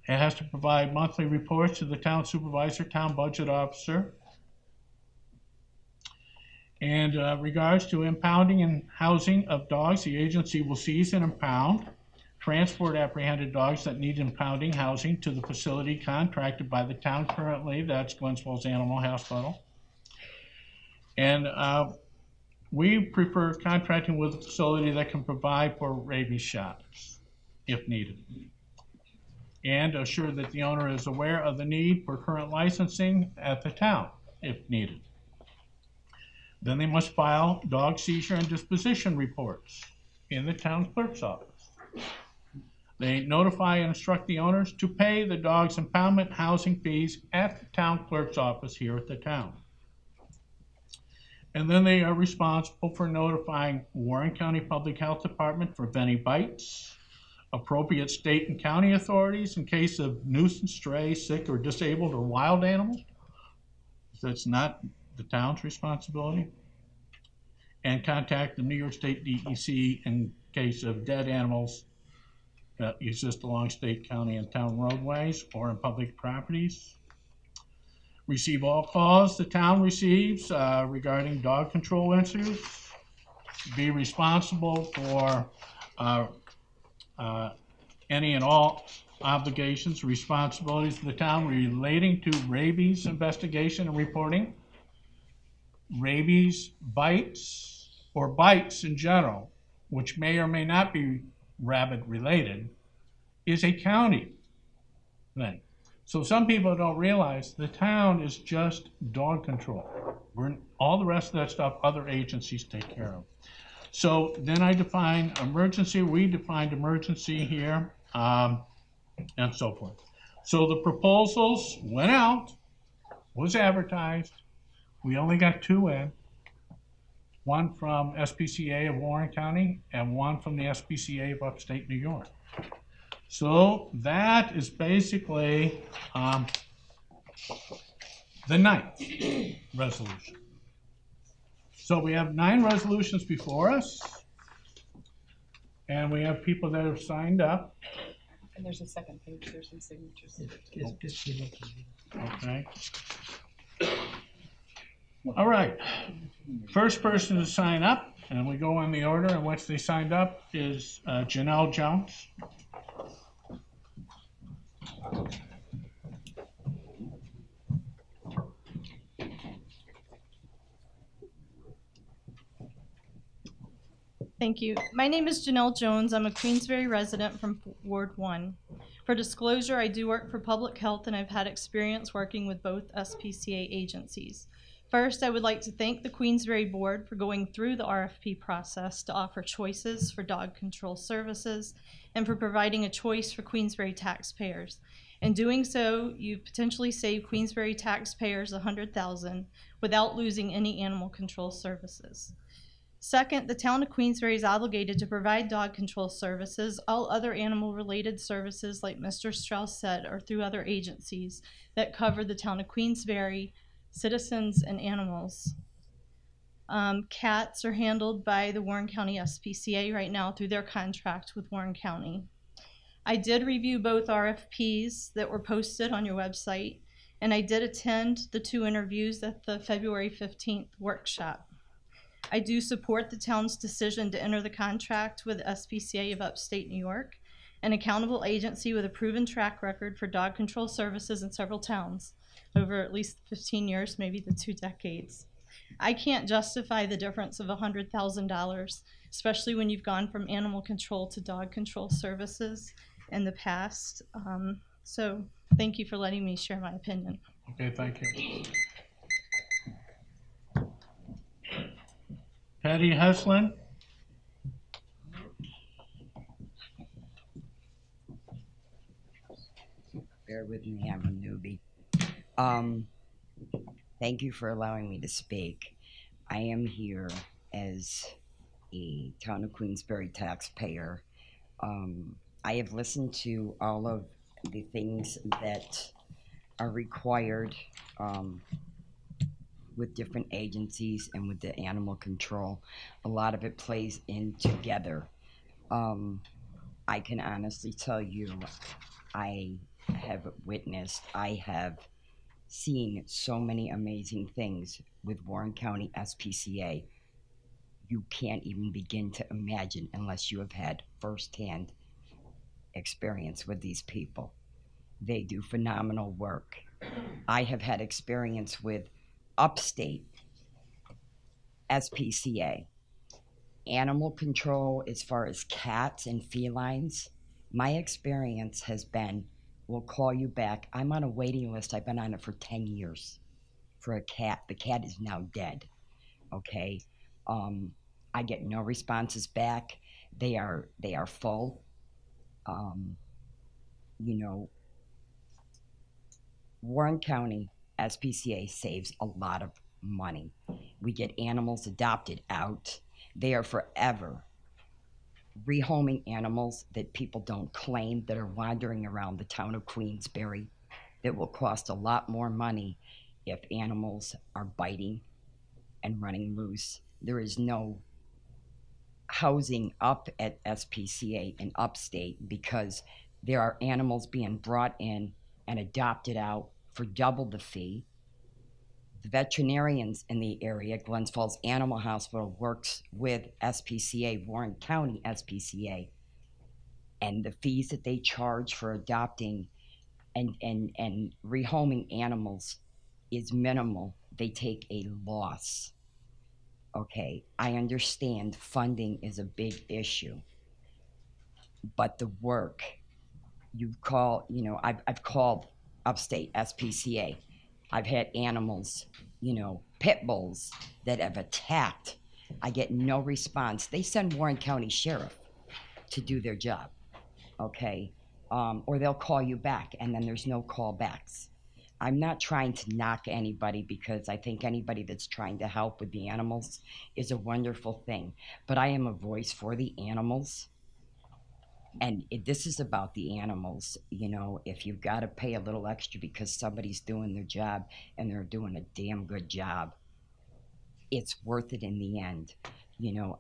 It has to provide monthly reports to the town supervisor, town budget officer. And regards to impounding and housing of dogs, the agency will seize and impound, transport apprehended dogs that need impounding housing to the facility contracted by the town currently, that's Glens Falls Animal Hospital. And we prefer contracting with a facility that can provide for rabies shots if needed. and assure that the owner is aware of the need for current licensing at the town, if needed. Then they must file dog seizure and disposition reports in the town clerk's office. They notify and instruct the owners to pay the dog's impoundment housing fees at the town clerk's office here at the town. And then they are responsible for notifying Warren County Public Health Department for any bites, appropriate state and county authorities in case of nuisance, stray, sick, or disabled or wild animals. So it's not the town's responsibility. And contact the New York State DEC in case of dead animals that exist along state, county, and town roadways or in public properties. Receive all calls the town receives regarding dog control issues. Be responsible for any and all obligations, responsibilities of the town relating to rabies investigation and reporting. Rabies bites or bites in general, which may or may not be rabbit related, is a county thing. So some people don't realize the town is just dog control. All the rest of that stuff other agencies take care of. So then I define emergency, we defined emergency here, and so forth. So the proposals went out, was advertised. We only got 2 in. One from SPCA of Warren County and one from the SPCA of Upstate New York. So that is basically the 9th resolution. So we have 9 resolutions before us, and we have people that have signed up. And there's a second page, there's some signatures. Okay. All right. First person to sign up, and we go in the order in which they signed up, is Janelle Jones. Thank you. My name is Janelle Jones. I'm a Queensbury resident from Ward 1. For disclosure, I do work for public health and I've had experience working with both SPCA agencies. First, I would like to thank the Queensbury Board for going through the RFP process to offer choices for dog control services and for providing a choice for Queensbury taxpayers. In doing so, you potentially save Queensbury taxpayers $100,000 without losing any animal control services. Second, the town of Queensbury is obligated to provide dog control services. All other animal-related services, like Mr. Strauss said, are through other agencies that cover the town of Queensbury, citizens, and animals. Cats are handled by the Warren County SPCA right now through their contract with Warren County. I did review both RFPs that were posted on your website, and I did attend the 2 interviews at the February 15th workshop. I do support the town's decision to enter the contract with SPCA of Upstate New York, an accountable agency with a proven track record for dog control services in several towns over at least 15 years, maybe the 2 decades. I can't justify the difference of $100,000, especially when you've gone from animal control to dog control services in the past. So thank you for letting me share my opinion. Okay, thank you. Patty Heslin. Bear with me, I'm a newbie. Thank you for allowing me to speak. I am here as a town of Queensbury taxpayer. I have listened to all of the things that are required with different agencies and with the animal control. A lot of it plays in together. I can honestly tell you, I have seen so many amazing things with Warren County SPCA. You can't even begin to imagine unless you have had firsthand experience with these people. They do phenomenal work. I have had experience with Upstate SPCA. Animal control as far as cats and felines, my experience has been will call you back. I'm on a waiting list. I've been on it for 10 years for a cat. The cat is now dead. Okay. I get no responses back. They are full. You know, Warren County SPCA saves a lot of money. We get animals adopted out. They are forever rehoming animals that people don't claim that are wandering around the town of Queensbury that will cost a lot more money if animals are biting and running loose. There is no housing up at SPCA in upstate because there are animals being brought in and adopted out for double the fee. The veterinarians in the area, Glens Falls Animal Hospital, works with SPCA, Warren County SPCA, and the fees that they charge for adopting and rehoming animals is minimal. They take a loss. Okay, I understand funding is a big issue, but the work I've called upstate SPCA. I've had animals, pit bulls that have attacked. I get no response. They send Warren County Sheriff to do their job, okay? Or they'll call you back, and then there's no callbacks. I'm not trying to knock anybody because I think anybody that's trying to help with the animals is a wonderful thing. But I am a voice for the animals. And this is about the animals. If you've got to pay a little extra because somebody's doing their job and they're doing a damn good job, it's worth it in the end.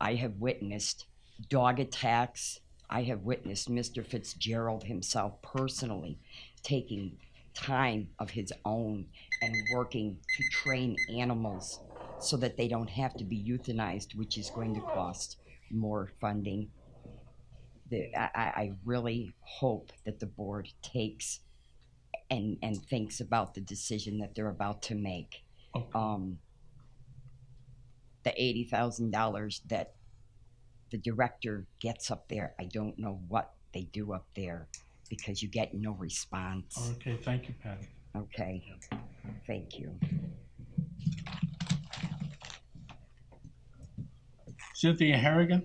I have witnessed dog attacks. I have witnessed Mr. Fitzgerald himself personally taking time of his own and working to train animals so that they don't have to be euthanized, which is going to cost more funding. I really hope that the board takes and thinks about the decision that they're about to make. Okay. The $80,000 that the director gets up there, I don't know what they do up there because you get no response. Okay, thank you, Patty. Okay, thank you. Cynthia Harrigan?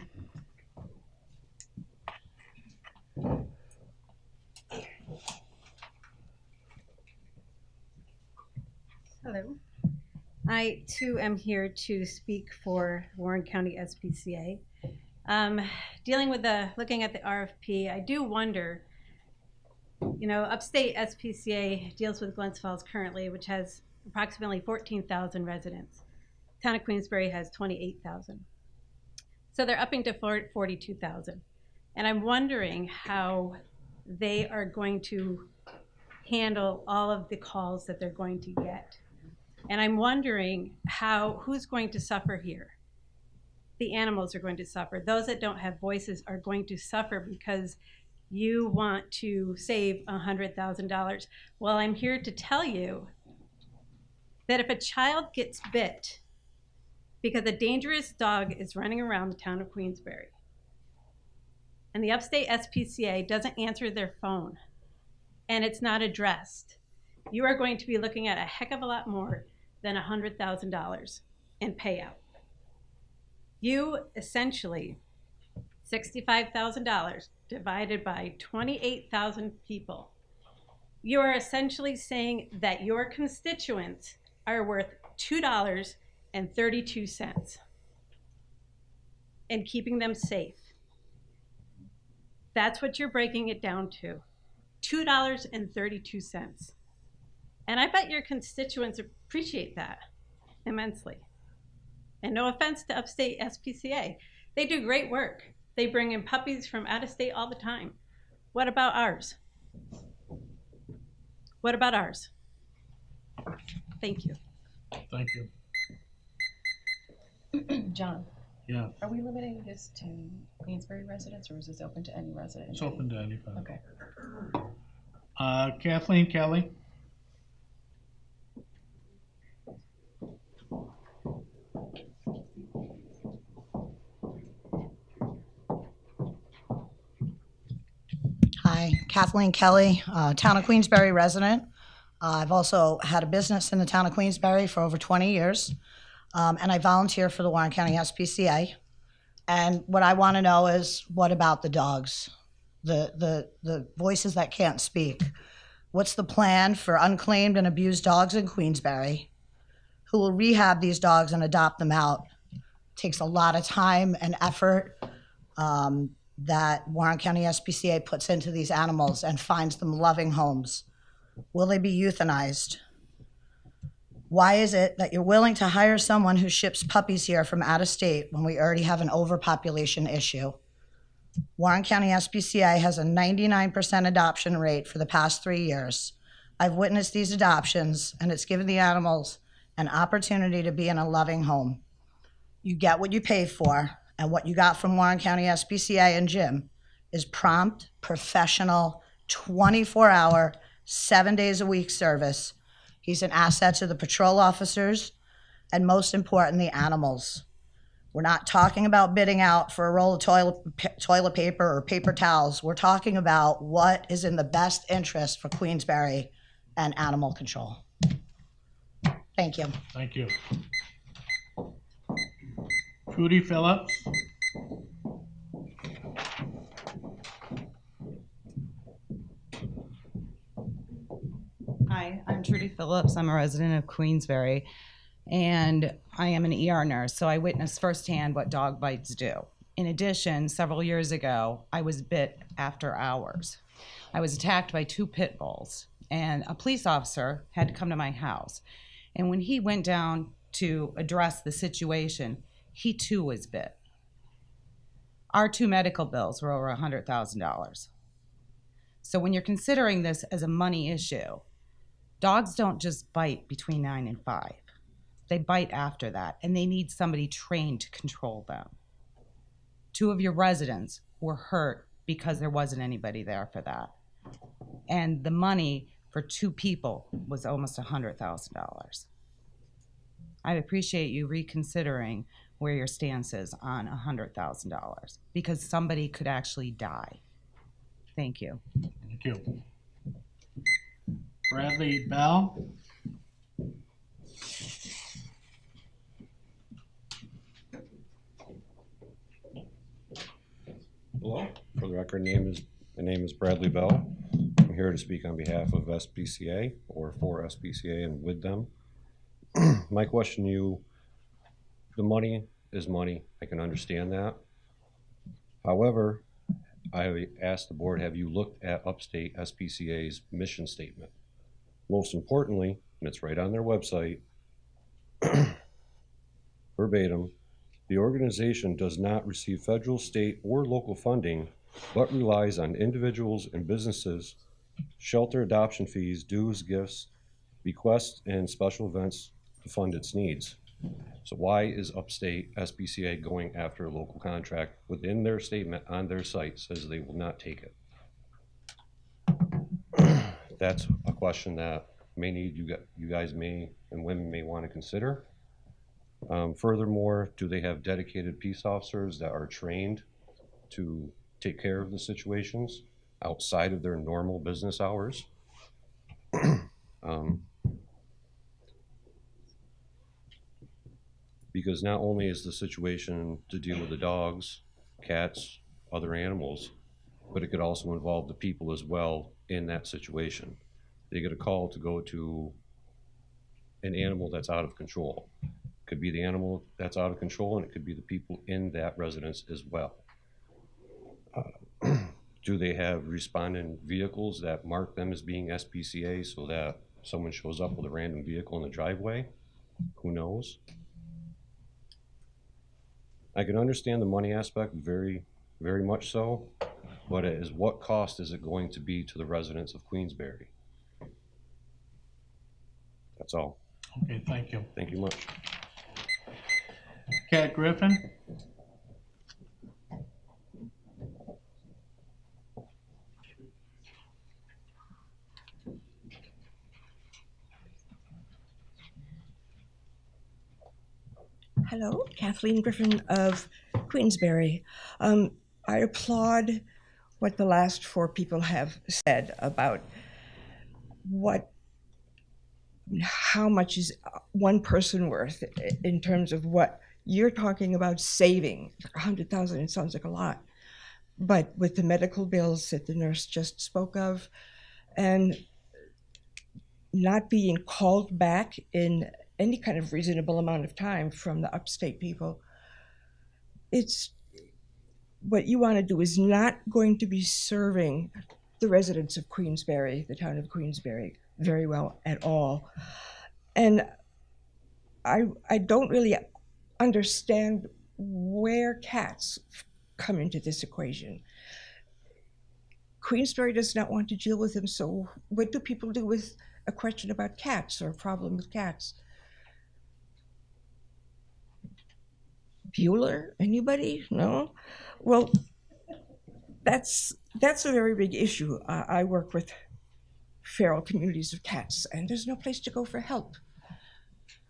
Hello. I too am here to speak for Warren County SPCA. Dealing with looking at the RFP, I do wonder, upstate SPCA deals with Glens Falls currently, which has approximately 14,000 residents. Town of Queensbury has 28,000. So they're upping to 42,000. And I'm wondering how they are going to handle all of the calls that they're going to get. And I'm wondering who's going to suffer here? The animals are going to suffer. Those that don't have voices are going to suffer because you want to save $100,000. Well, I'm here to tell you that if a child gets bit because a dangerous dog is running around the town of Queensbury and the upstate SPCA doesn't answer their phone and it's not addressed, you are going to be looking at a heck of a lot more than $100,000 in payout. You essentially, $65,000 divided by 28,000 people, you are essentially saying that your constituents are worth $2.32 and keeping them safe. That's what you're breaking it down to, $2.32. And I bet your constituents appreciate that immensely. And no offense to upstate SPCA, they do great work. They bring in puppies from out of state all the time. What about ours? What about ours? Thank you. Thank you. John? Yeah. Are we limiting this to Queensbury residents, or is this open to any resident? It's open to anybody. Okay. Kathleen Kelly? Hi, Hi, Kathleen Kelly, Town of Queensbury resident. I've also had a business in the Town of Queensbury for over 20 years, and I volunteer for the Warren County SPCA. And what I want to know is, what about the dogs, the voices that can't speak? What's the plan for unclaimed and abused dogs in Queensbury? Who will rehab these dogs and adopt them out? It takes a lot of time and effort that Warren County SPCA puts into these animals and finds them loving homes. Will they be euthanized? Why is it that you're willing to hire someone who ships puppies here from out of state when we already have an overpopulation issue? Warren County SPCA has a 99% adoption rate for the past 3 years. I've witnessed these adoptions, and it's given the animals an opportunity to be in a loving home. You get what you pay for, and what you got from Warren County SPCA and Jim is prompt, professional, 24-hour, 7 days a week service. He's an asset to the patrol officers, and most important, the animals. We're not talking about bidding out for a roll of toilet paper or paper towels. We're talking about what is in the best interest for Queensbury and animal control. Thank you. Thank you. Trudy Phillips. Hi, I'm Trudy Phillips. I'm a resident of Queensbury, and I am an ER nurse, so I witnessed firsthand what dog bites do. In addition, several years ago, I was bit after hours. I was attacked by 2 pit bulls, and a police officer had to come to my house. And when he went down to address the situation, he too was bit. Our 2 medical bills were over $100,000. So when you're considering this as a money issue, dogs don't just bite between 9 and 5. They bite after that, and they need somebody trained to control them. 2 of your residents were hurt because there wasn't anybody there for that. And the money for 2 people was almost $100,000. I appreciate you reconsidering where your stance is on $100,000, because somebody could actually die. Thank you. Thank you. Bradley Bell. Hello. For the record, my name is Bradley Bell. I'm here to speak on behalf of SPCA, or for SPCA and with them. My question to you, the money is money. I can understand that. However, I asked the board, have you looked at Upstate SPCA's mission statement? Most importantly, and it's right on their website, verbatim, the organization does not receive federal, state, or local funding, but relies on individuals and businesses, shelter adoption fees, dues, gifts, bequests, and special events to fund its needs. So why is Upstate SPCA going after a local contract within their statement on their site says they will not take it? That's a question that you guys may and women may want to consider. Furthermore, do they have dedicated peace officers that are trained to take care of the situations outside of their normal business hours? Because not only is the situation to deal with the dogs, cats, other animals, but it could also involve the people as well in that situation. They get a call to go to an animal that's out of control. It could be the animal that's out of control, and it could be the people in that residence as well. Do they have responding vehicles that mark them as being SPCA so that someone shows up with a random vehicle in the driveway? Who knows? I can understand the money aspect very, very much so, but it is what cost is it going to be to the residents of Queensbury? That's all. Okay, thank you. Thank you much. Kat Griffin. Hello, Kathleen Griffin of Queensbury. I applaud what the last four people have said about how much is one person worth in terms of what you're talking about saving. 100,000, it sounds like a lot. But with the medical bills that the nurse just spoke of, and not being called back in any kind of reasonable amount of time from the upstate people, it's what you want to do is not going to be serving the residents of Queensbury, the town of Queensbury, very well at all. And I don't really understand where cats come into this equation. Queensbury does not want to deal with them, so what do people do with a question about cats or a problem with cats? Bueller? Anybody? No? Well, that's a very big issue. I work with feral communities of cats, and there's no place to go for help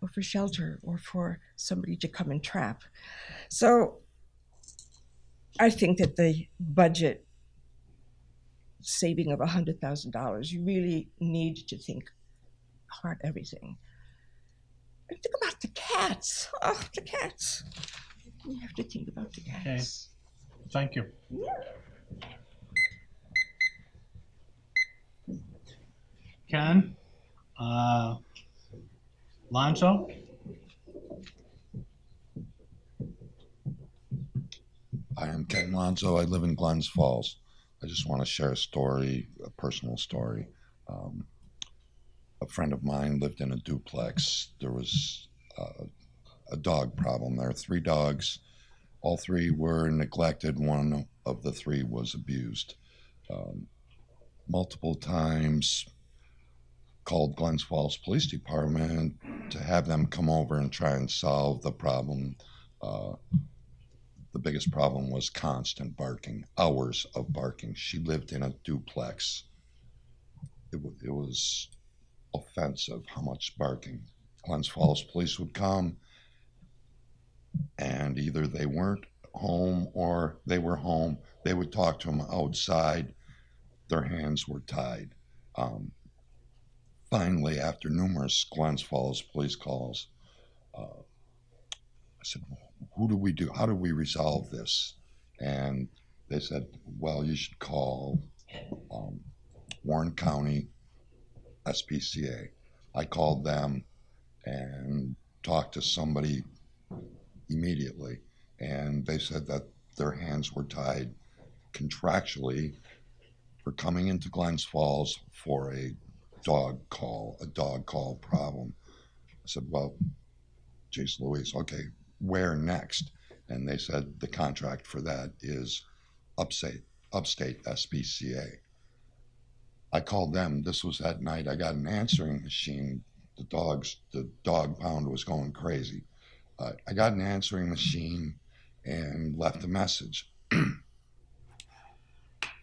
or for shelter or for somebody to come and trap. So I think that the budget saving of $100,000, you really need to think hard everything. And think about the cats. Oh, the cats. You have to think about the cats. Okay. Thank you. Ken? Lonzo? I am Ken Lonzo. I live in Glens Falls. I just want to share a story, a personal story. A friend of mine lived in a duplex. There was a dog problem. There are 3 dogs. All 3 were neglected. One of the 3 was abused. Multiple times called Glens Falls Police Department to have them come over and try and solve the problem. The biggest problem was constant barking, hours of barking. She lived in a duplex. It was offensive how much barking. Glens Falls police would come, and either they weren't home or they were home. They would talk to them outside. Their hands were tied. Finally, after numerous Glens Falls police calls, I said, who do we do? How do we resolve this? And they said, well, you should call Warren County SPCA. I called them and talked to somebody immediately, and they said that their hands were tied contractually for coming into Glens Falls for a dog call problem. I said, well, geez Louise, okay, where next? And they said the contract for that is upstate SPCA. I called them. This was at night. I got an answering machine. The dog pound was going crazy. I got an answering machine and left a message.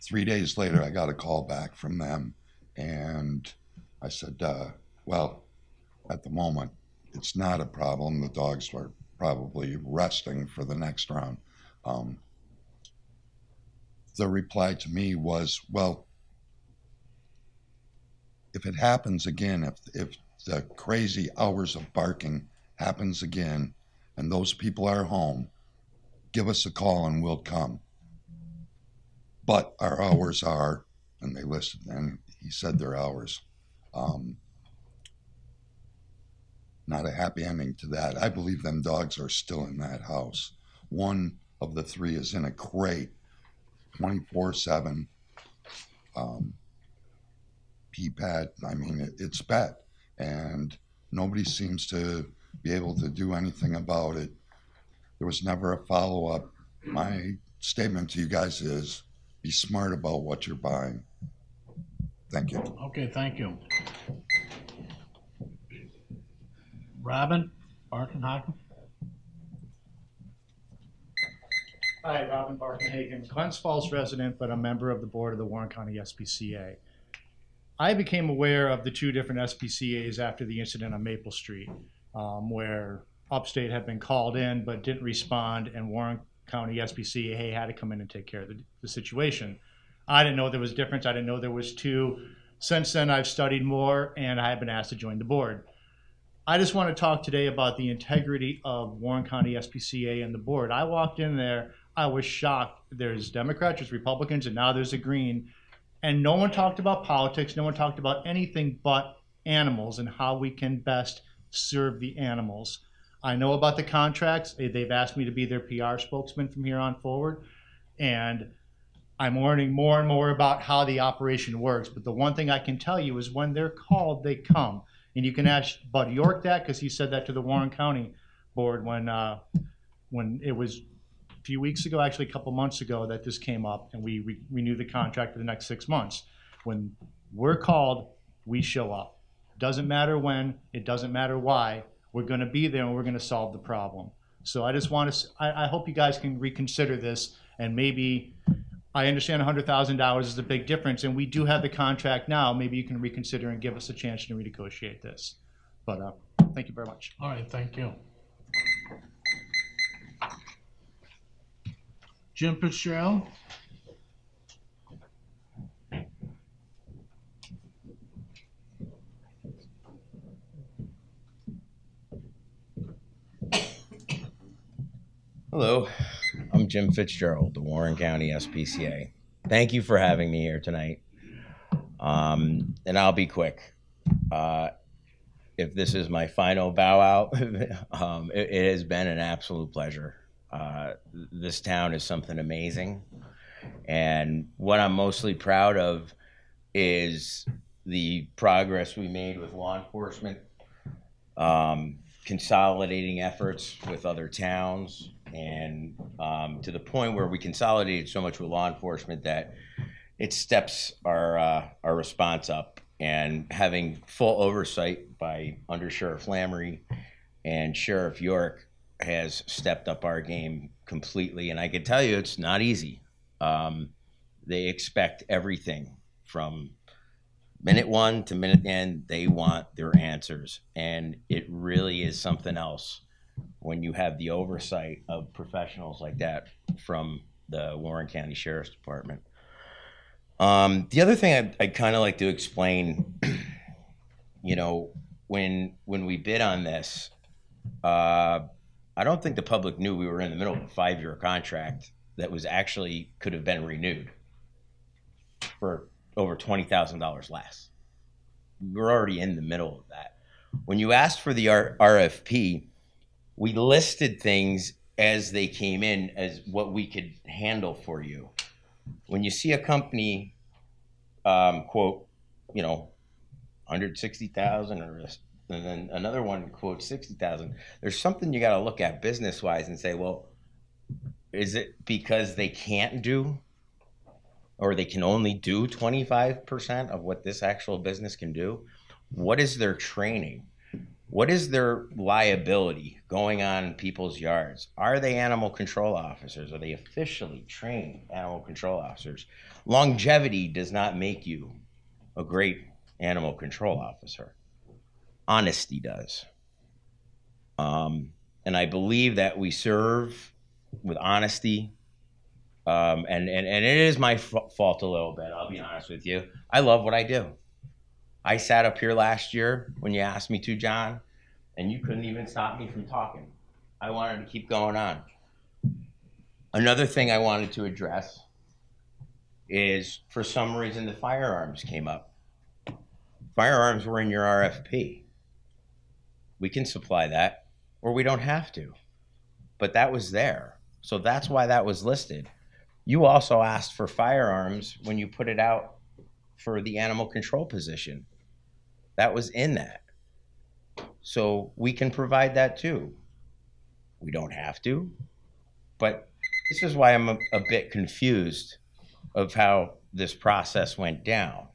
3 days later, I got a call back from them, and I said, well, at the moment, it's not a problem. The dogs are probably resting for the next round. The reply to me was, well, if it happens again, if the crazy hours of barking happens again, and those people are home, give us a call and we'll come. But our hours are, and they listed, and he said their hours. Not a happy ending to that. I believe them dogs are still in that house. One of the 3 is in a crate, 24/7. PPAD, I mean, it's bad. And nobody seems to be able to do anything about it. There was never a follow-up. My statement to you guys is, be smart about what you're buying. Thank you. Okay, thank you. Robin Barkenhagen? Hi, Robin Barkenhagen, Glens Falls resident, but a member of the board of the Warren County SPCA. I became aware of the 2 different SPCAs after the incident on Maple Street, where Upstate had been called in but didn't respond, and Warren County SPCA had to come in and take care of the situation. I didn't know there was a difference. I didn't know there was two. Since then, I've studied more, and I have been asked to join the board. I just want to talk today about the integrity of Warren County SPCA and the board. I walked in there, I was shocked. There's Democrats, there's Republicans, and now there's a Green. And no one talked about politics, no one talked about anything but animals and how we can best serve the animals. I know about the contracts. They've asked me to be their PR spokesman from here on forward. And I'm learning more and more about how the operation works. But the one thing I can tell you is when they're called, they come. And you can ask Bud York that, because he said that to the Warren County board when it was a few weeks ago, actually a couple months ago, that this came up, and we renewed the contract for the next 6 months. When we're called, we show up. Doesn't matter when, it doesn't matter why. We're going to be there, and we're going to solve the problem. So I just want to, I hope you guys can reconsider this, and maybe, I understand $100,000 is a big difference, and we do have the contract now. Maybe you can reconsider and give us a chance to renegotiate this. But thank you very much. All right, thank you. Jim Fitzgerald. Hello, I'm Jim Fitzgerald, the Warren County SPCA. Thank you for having me here tonight. And I'll be quick. If this is my final bow out, it has been an absolute pleasure. This town is something amazing. And what I'm mostly proud of is the progress we made with law enforcement, consolidating efforts with other towns, and to the point where we consolidated so much with law enforcement that it steps our response up. And having full oversight by Under Sheriff Lamry and Sheriff York has stepped up our game completely. And I can tell you it's not easy. They expect everything from minute one to minute end. They want their answers. And it really is something else when you have the oversight of professionals like that from the Warren County Sheriff's Department. The other thing I'd kind of like to explain, you know, when we bid on this, I don't think the public knew we were in the middle of a 5-year contract that was actually could have been renewed for over $20,000 less. We're already in the middle of that. When you asked for the RFP, we listed things as they came in as what we could handle for you. When you see a company quote, you know, 160,000, or and then another one quote 60,000, there's something you got to look at business wise and say, well, is it because they can't do, or they can only do 25% of what this actual business can do? What is their training? What is their liability going on in people's yards? Are they animal control officers? Are they officially trained animal control officers? Longevity does not make you a great animal control officer. Honesty does. And I believe that we serve with honesty. And it is my fault a little bit, I'll be honest with you. I love what I do. I sat up here last year when you asked me to, John, and you couldn't even stop me from talking. I wanted to keep going on. Another thing I wanted to address is, for some reason, the firearms came up. Firearms were in your RFP. We can supply that, or we don't have to. But that was there. So that's why that was listed. You also asked for firearms when you put it out for the animal control position. That was in that. So we can provide that too. We don't have to, but this is why I'm a bit confused of how this process went down.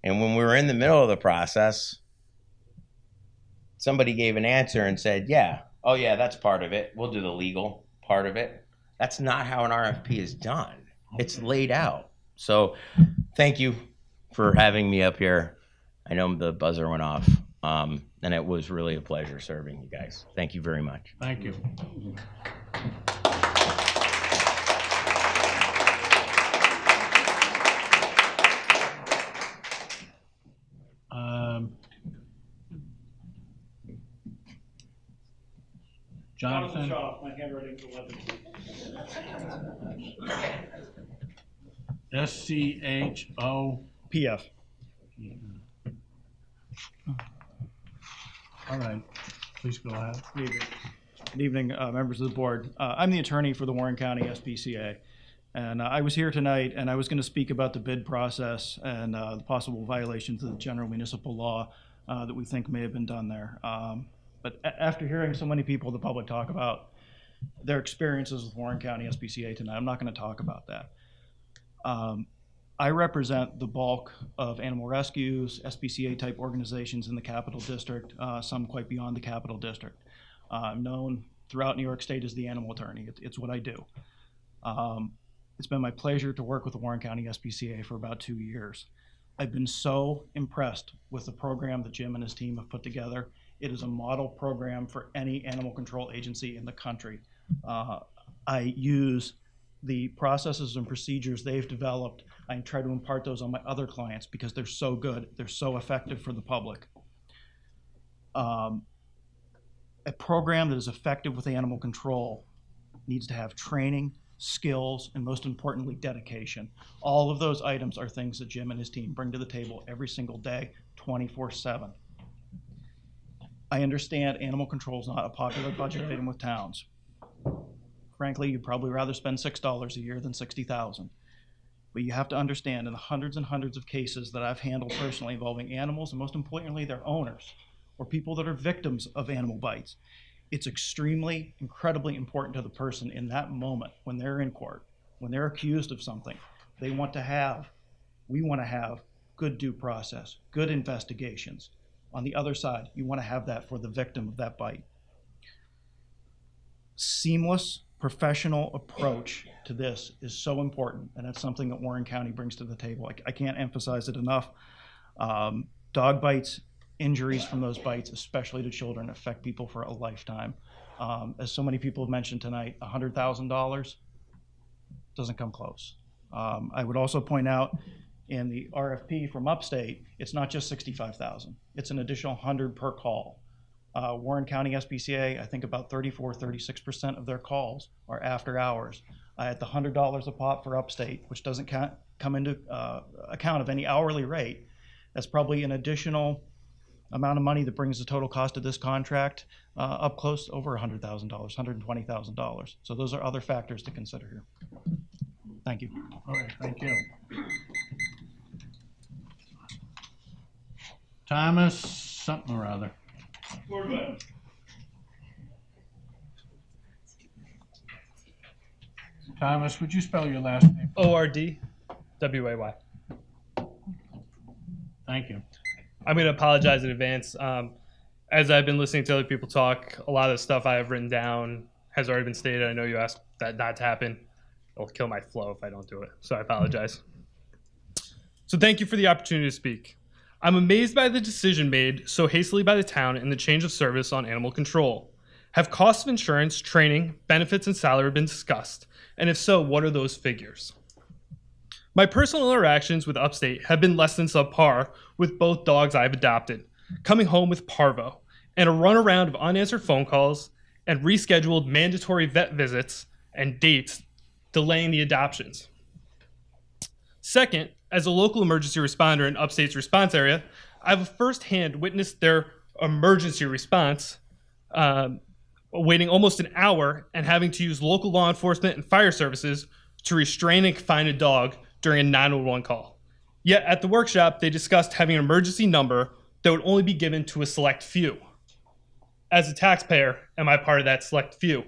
And when we were in the middle of the process, somebody gave an answer and said, yeah, oh yeah, that's part of it. We'll do the legal part of it. That's not how an RFP is done. It's laid out. So thank you for having me up here. I know the buzzer went off, and it was really a pleasure serving you guys. Thank you very much. Thank you. Jonathan? Shaw, my handwriting's 11. SCHO. PF. All right, please go ahead. Good evening, members of the board. I'm the attorney for the Warren County SPCA. And I was here tonight and I was going to speak about the bid process and the possible violations of the general municipal law that we think may have been done there. But after hearing so many people in the public talk about their experiences with Warren County SPCA tonight, I'm not going to talk about that. I represent the bulk of animal rescues, SPCA type organizations in the Capital District, some quite beyond the Capital District. I'm known throughout New York State as the animal attorney. It's what I do. It's been my pleasure to work with the Warren County SPCA for about 2 years. I've been so impressed with the program that Jim and his team have put together. It is a model program for any animal control agency in the country. I use the processes and procedures they've developed. I try to impart those on my other clients because they're so good. They're so effective for the public. A program that is effective with animal control needs to have training, skills, and most importantly, dedication. All of those items are things that Jim and his team bring to the table every single day, 24/7. I understand animal control is not a popular budget item with towns. Frankly, you'd probably rather spend $6 a year than $60,000. But you have to understand, in the hundreds and hundreds of cases that I've handled personally involving animals, and most importantly, their owners, or people that are victims of animal bites, it's extremely, incredibly important to the person in that moment when they're in court, when they're accused of something. We want to have good due process, good investigations. On the other side, you want to have that for the victim of that bite. Seamless, professional approach to this is so important, and that's something that Warren County brings to the table. I can't emphasize it enough. Dog bites, injuries from those bites, especially to children, affect people for a lifetime. As so many people have mentioned tonight, $100,000 doesn't come close. I would also point out in the RFP from Upstate, it's not just $65,000. It's an additional $100 per call. Warren County SPCA, I think about 34-36% of their calls are after hours. At the $100 a pop for Upstate, which doesn't come into account of any hourly rate, that's probably an additional amount of money that brings the total cost of this contract up close to over $100,000, $120,000. So those are other factors to consider here. Thank you. All right, thank you. Thomas something or other. Thomas, would you spell your last name? ORDWAY. Thank you. I'm going to apologize in advance. As I've been listening to other people talk, a lot of the stuff I have written down has already been stated. I know you asked that not to happen. It'll kill my flow if I don't do it, so I apologize. So thank you for the opportunity to speak. I'm amazed by the decision made so hastily by the town and the change of service on animal control. Have costs of insurance, training, benefits, and salary been discussed? And if so, what are those figures? My personal interactions with Upstate have been less than subpar with both dogs I've adopted, coming home with parvo, and a runaround of unanswered phone calls and rescheduled mandatory vet visits and dates, delaying the adoptions. Second, as a local emergency responder in Upstate's response area, I've firsthand witnessed their emergency response, waiting almost an hour and having to use local law enforcement and fire services to restrain and confine a dog during a 911 call. Yet at the workshop, they discussed having an emergency number that would only be given to a select few. As a taxpayer, am I part of that select few?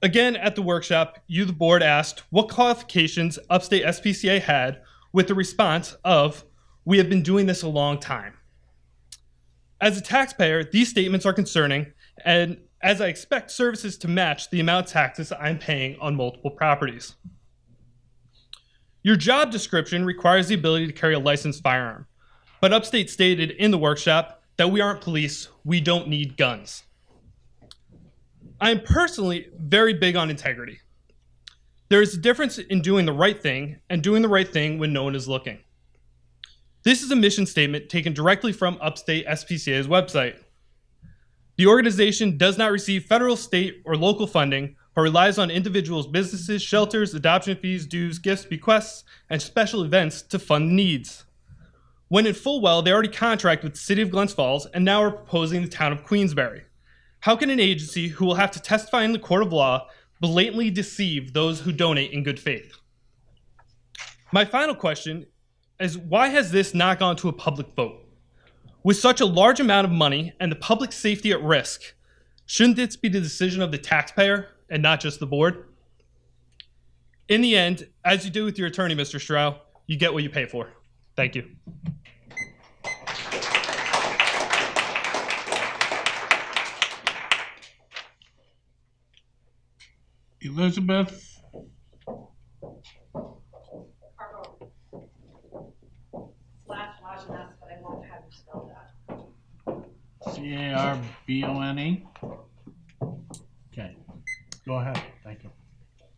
Again, at the workshop, you, the board, asked what qualifications Upstate SPCA had with the response of, "We have been doing this a long time." As a taxpayer, these statements are concerning, and as I expect services to match the amount of taxes I'm paying on multiple properties. Your job description requires the ability to carry a licensed firearm, but Upstate stated in the workshop that we aren't police, we don't need guns. I am personally very big on integrity. There is a difference in doing the right thing and doing the right thing when no one is looking. This is a mission statement taken directly from Upstate SPCA's website. The organization does not receive federal, state, or local funding, but relies on individuals, businesses, shelters, adoption fees, dues, gifts, bequests, and special events to fund needs. When in full well, they already contract with the city of Glens Falls and now are proposing the town of Queensbury. How can an agency who will have to testify in the court of law blatantly deceive those who donate in good faith? My final question is, why has this not gone to a public vote? With such a large amount of money and the public safety at risk, shouldn't this be the decision of the taxpayer and not just the board? In the end, as you do with your attorney, Mr. Strauss, you get what you pay for. Thank you. Elizabeth Carbone. Okay, go ahead. Thank you.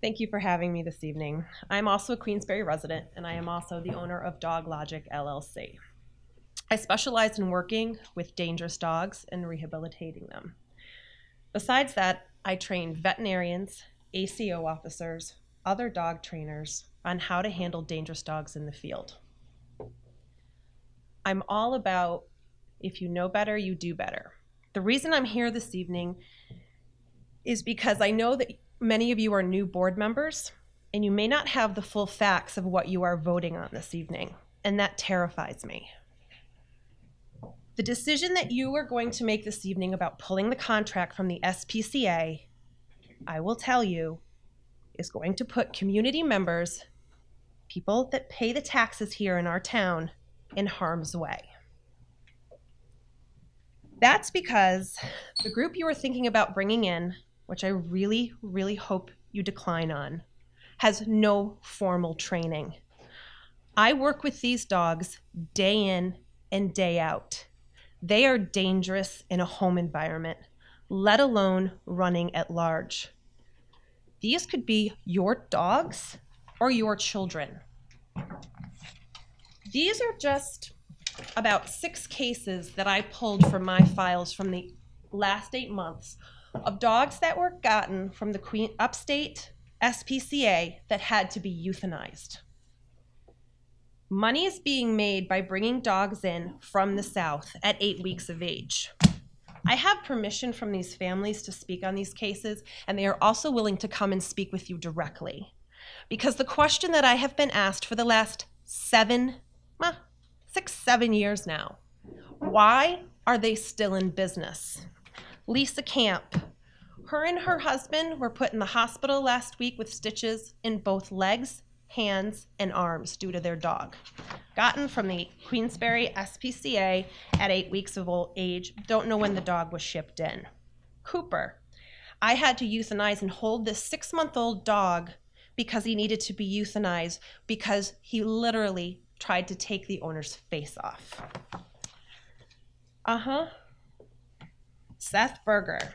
Thank you for having me this evening. I'm also a Queensbury resident, and I am also the owner of Dog Logic LLC. I specialize in working with dangerous dogs and rehabilitating them. Besides that, I train veterinarians, ACO officers, other dog trainers on how to handle dangerous dogs in the field. I'm all about, if you know better, you do better. The reason I'm here this evening is because I know that many of you are new board members and you may not have the full facts of what you are voting on this evening, and that terrifies me. The decision that you are going to make this evening about pulling the contract from the SPCA, I will tell you, is going to put community members, people that pay the taxes here in our town, in harm's way. That's because the group you are thinking about bringing in, which I really, really hope you decline on, has no formal training. I work with these dogs day in and day out. They are dangerous in a home environment, let alone running at large. These could be your dogs or your children. These are just about 6 cases that I pulled from my files from the last 8 months of dogs that were gotten from the upstate SPCA that had to be euthanized. Money is being made by bringing dogs in from the South at 8 weeks of age. I have permission from these families to speak on these cases, and they are also willing to come and speak with you directly. Because the question that I have been asked for the last 6, 7 years now, why are they still in business? Lisa Camp, her and her husband were put in the hospital last week with stitches in both legs, hands, and arms due to their dog. Gotten from the Queensbury SPCA at 8 weeks of age. Don't know when the dog was shipped in. Cooper, I had to euthanize and hold this 6-month-old dog because he needed to be euthanized because he literally tried to take the owner's face off. Seth Berger,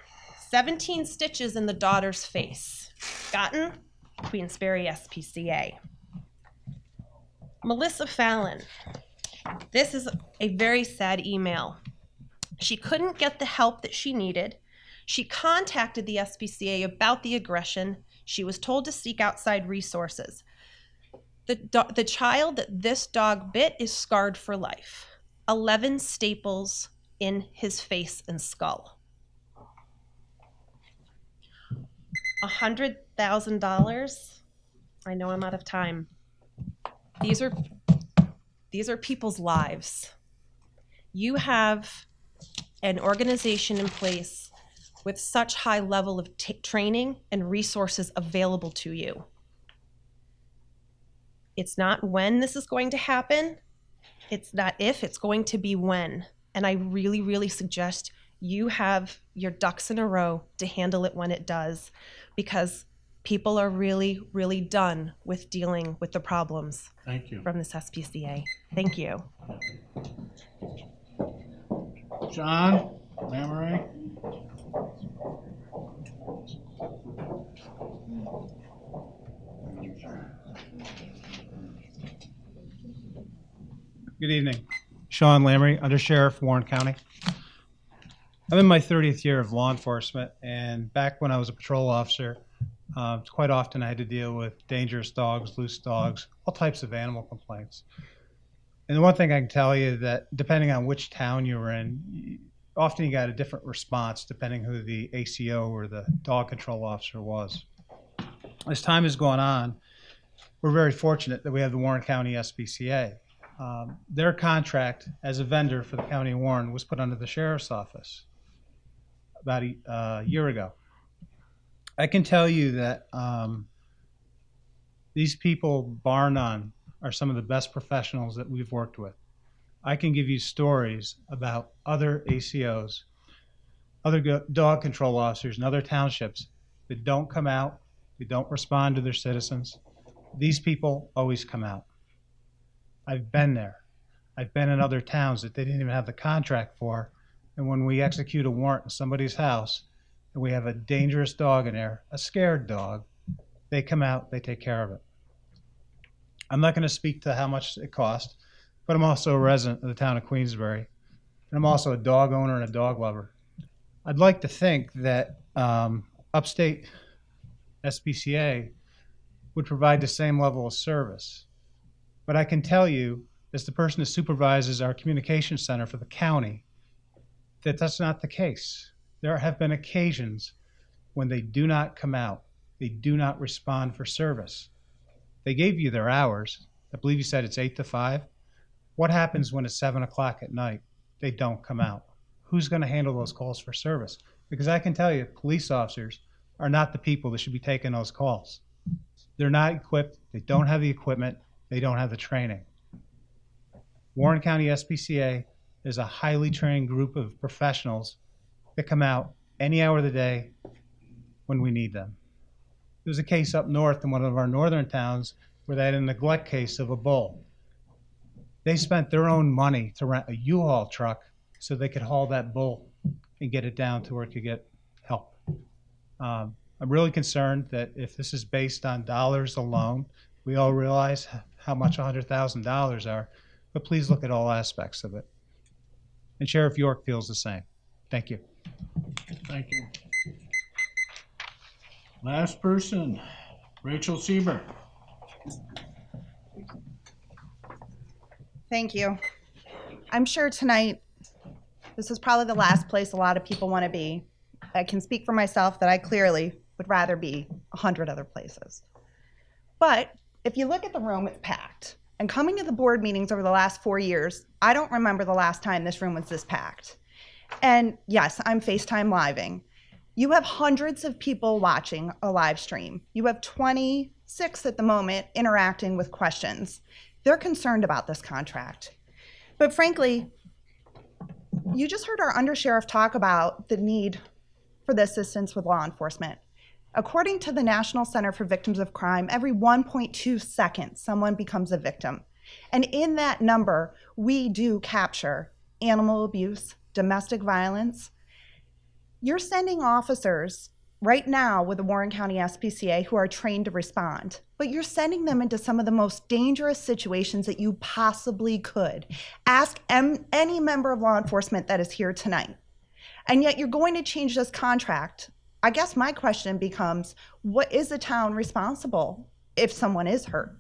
17 stitches in the daughter's face. Gotten, Queensbury SPCA. Melissa Fallon, this is a very sad email. She couldn't get the help that she needed. She contacted the SPCA about the aggression. She was told to seek outside resources. The child that this dog bit is scarred for life. 11 staples in his face and skull. $100,000. I know I'm out of time. These are people's lives. You have an organization in place with such high level of training and resources available to you. It's not when this is going to happen. It's not if, it's going to be when. And I really, really suggest you have your ducks in a row to handle it when it does, because people are really, really done with dealing with the problems from this SPCA. Thank you. John Lamoureux. Good evening. Sean Lamoureux, Under Sheriff, Warren County. I'm in my 30th year of law enforcement, and back when I was a patrol officer, quite often I had to deal with dangerous dogs, loose dogs, all types of animal complaints. And the one thing I can tell you that depending on which town you were in, often you got a different response depending who the ACO or the dog control officer was. As time has gone on, we're very fortunate that we have the Warren County SPCA. Their contract as a vendor for the County of Warren was put under the Sheriff's Office about a year ago. I can tell you that these people, bar none, are some of the best professionals that we've worked with. I can give you stories about other ACOs, other dog control officers in other townships that don't come out, they don't respond to their citizens. These people always come out. I've been there. I've been in other towns that they didn't even have the contract for, and when we execute a warrant in somebody's house and we have a dangerous dog in there, a scared dog, they come out, they take care of it. I'm not going to speak to how much it cost, but I'm also a resident of the town of Queensbury, and I'm also a dog owner and a dog lover. I'd like to think that upstate SPCA would provide the same level of service. But I can tell you, as the person who supervises our communication center for the county, that that's not the case. There have been occasions when they do not come out. They do not respond for service. They gave you their hours. I believe you said it's 8 to 5. What happens when it's 7 o'clock at night? They don't come out. Who's going to handle those calls for service? Because I can tell you, police officers are not the people that should be taking those calls. They're not equipped. They don't have the equipment. They don't have the training. Warren County SPCA is a highly trained group of professionals that come out any hour of the day when we need them. There was a case up north in one of our northern towns where they had a neglect case of a bull. They spent their own money to rent a U-Haul truck so they could haul that bull and get it down to where it could get help. I'm really concerned that if this is based on dollars alone, we all realize how much $100,000 are, but please look at all aspects of it. And Sheriff York feels the same. Thank you. Thank you. Last person, Rachel Sieber. Thank you. I'm sure tonight, this is probably the last place a lot of people want to be. I can speak for myself that I clearly would rather be 100 other places. But if you look at the room, it's packed. And coming to the board meetings over the last 4 years, I don't remember the last time this room was this packed. And yes, I'm FaceTime living. You have hundreds of people watching a live stream. You have 26 at the moment interacting with questions. They're concerned about this contract. But frankly, you just heard our undersheriff talk about the need for the assistance with law enforcement. According to the National Center for Victims of Crime, every 1.2 seconds, someone becomes a victim. And in that number, we do capture animal abuse, domestic violence. You're sending officers right now with the Warren County SPCA who are trained to respond, but you're sending them into some of the most dangerous situations that you possibly could. Ask any member of law enforcement that is here tonight. And yet you're going to change this contract. I guess my question becomes, what is the town responsible if someone is hurt?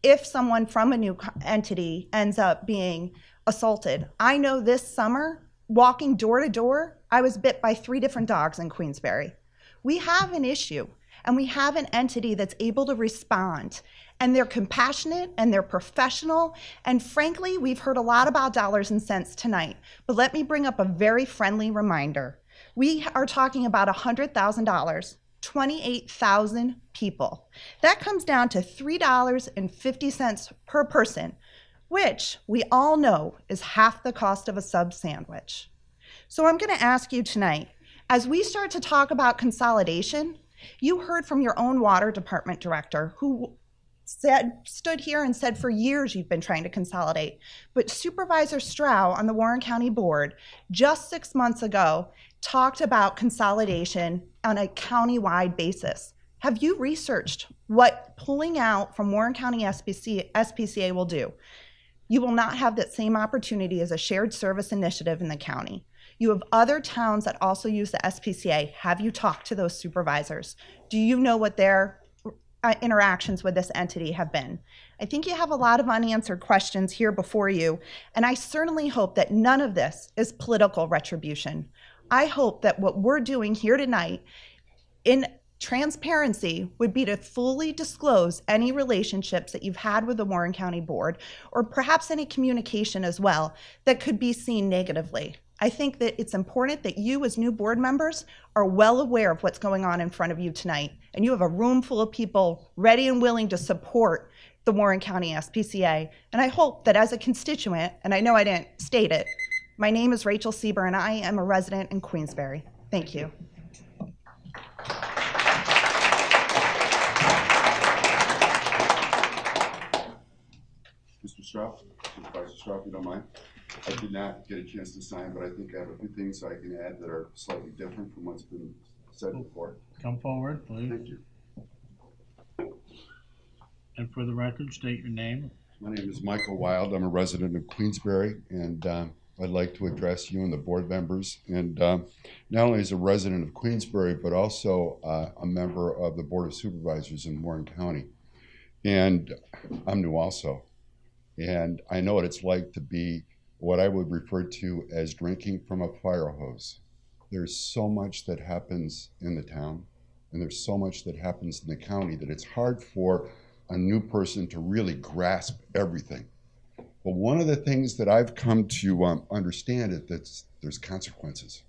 If someone from a new entity ends up being assaulted? I know this summer, walking door to door, I was bit by 3 different dogs in Queensbury. We have an issue, and we have an entity that's able to respond, and they're compassionate and they're professional, and frankly, we've heard a lot about dollars and cents tonight, but let me bring up a very friendly reminder. We are talking about $100,000, 28,000 people. That comes down to $3.50 per person, which we all know is half the cost of a sub sandwich. So I'm going to ask you tonight, as we start to talk about consolidation, you heard from your own water department director who stood here and said for years you've been trying to consolidate. But Supervisor Strau on the Warren County Board just 6 months ago talked about consolidation on a county-wide basis. Have you researched what pulling out from Warren County SPCA will do? You will not have that same opportunity as a shared service initiative in the county. You have other towns that also use the SPCA. Have you talked to those supervisors? Do you know what their interactions with this entity have been? I think you have a lot of unanswered questions here before you, and I certainly hope that none of this is political retribution. I hope that what we're doing here tonight in transparency would be to fully disclose any relationships that you've had with the Warren County Board, or perhaps any communication as well that could be seen negatively. I think that it's important that you as new board members are well aware of what's going on in front of you tonight, and you have a room full of people ready and willing to support the Warren County SPCA. And I hope that as a constituent, and I know I didn't state it, my name is Rachel Sieber and I am a resident in Queensbury. Thank you. Mr. Strout, Supervisor Strout, if you don't mind. I did not get a chance to sign, but I think I have a few things I can add that are slightly different from what's been said before. Come forward, please. Thank you. And for the record, state your name. My name is Michael Wild. I'm a resident of Queensbury, and I'd like to address you and the board members. And not only as a resident of Queensbury, but also a member of the Board of Supervisors in Warren County. And I'm new also. And I know what it's like to be what I would refer to as drinking from a fire hose. There's so much that happens in the town, and there's so much that happens in the county that it's hard for a new person to really grasp everything. But one of the things that I've come to understand is that there's consequences.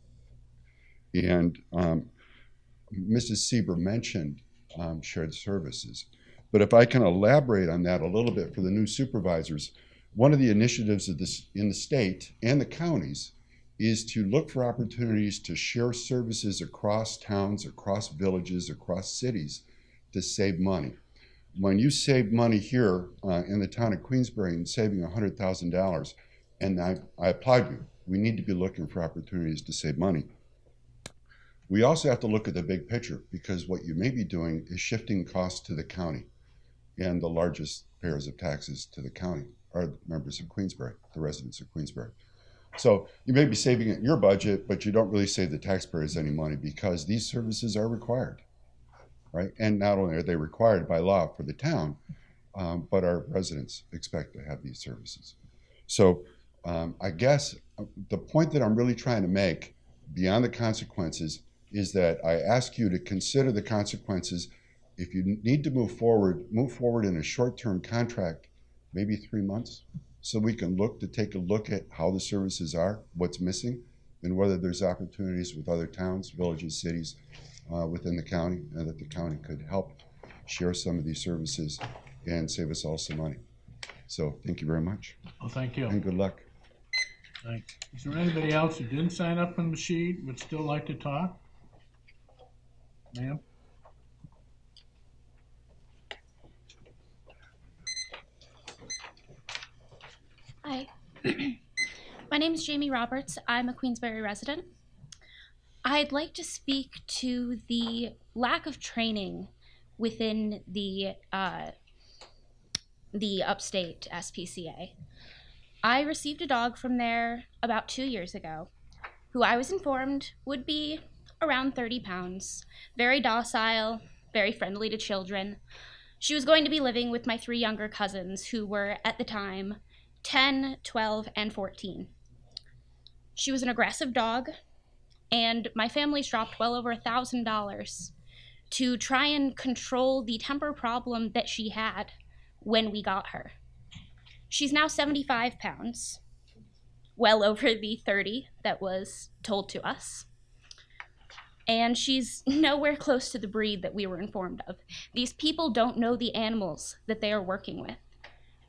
And Mrs. Sieber mentioned shared services. But if I can elaborate on that a little bit for the new supervisors, one of the initiatives of this in the state and the counties is to look for opportunities to share services across towns, across villages, across cities to save money. When you save money here in the town of Queensbury and saving $100,000, and I applaud you, we need to be looking for opportunities to save money. We also have to look at the big picture, because what you may be doing is shifting costs to the county. And the largest payers of taxes to the county are the members of Queensbury, the residents of Queensbury. So you may be saving it in your budget, but you don't really save the taxpayers any money, because these services are required, right? And not only are they required by law for the town, but our residents expect to have these services. So I guess the point that I'm really trying to make beyond the consequences is that I ask you to consider the consequences. If you need to move forward in a short-term contract, maybe 3 months, so we can take a look at how the services are, what's missing, and whether there's opportunities with other towns, villages, cities within the county, and that the county could help share some of these services and save us all some money. So thank you very much. Well, thank you. And good luck. Thanks. Is there anybody else who didn't sign up on the sheet would still like to talk? Ma'am? Hi, my name is Jamie Roberts. I'm a Queensbury resident. I'd like to speak to the lack of training within the upstate SPCA. I received a dog from there about 2 years ago, who I was informed would be around 30 pounds, very docile, very friendly to children. She was going to be living with my 3 younger cousins, who were at the time 10, 12, and 14. She was an aggressive dog, and my family's dropped well over $1,000 to try and control the temper problem that she had when we got her. She's now 75 pounds, well over the 30 that was told to us. And she's nowhere close to the breed that we were informed of. These people don't know the animals that they are working with.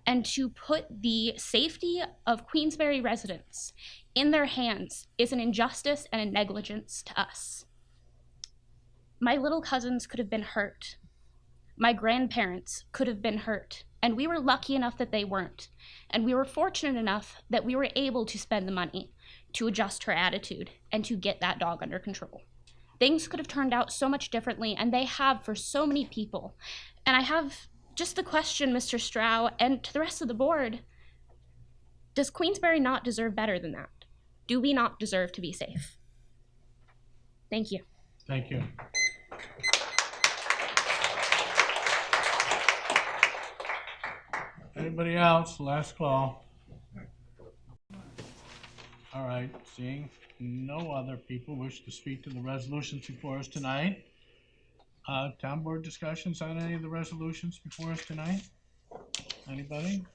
And to put the safety of Queensbury residents in their hands is an injustice and a negligence to us. My little cousins could have been hurt. My grandparents could have been hurt. And we were lucky enough that they weren't. And we were fortunate enough that we were able to spend the money to adjust her attitude and to get that dog under control. Things could have turned out so much differently, and they have for so many people. And I have just the question, Mr. Strow, and to the rest of the board, does Queensbury not deserve better than that? Do we not deserve to be safe? Thank you. Thank you. Anybody else? Last call. All right, seeing no other people wish to speak to the resolutions before us tonight. Town board discussions on any of the resolutions before us tonight? Anybody?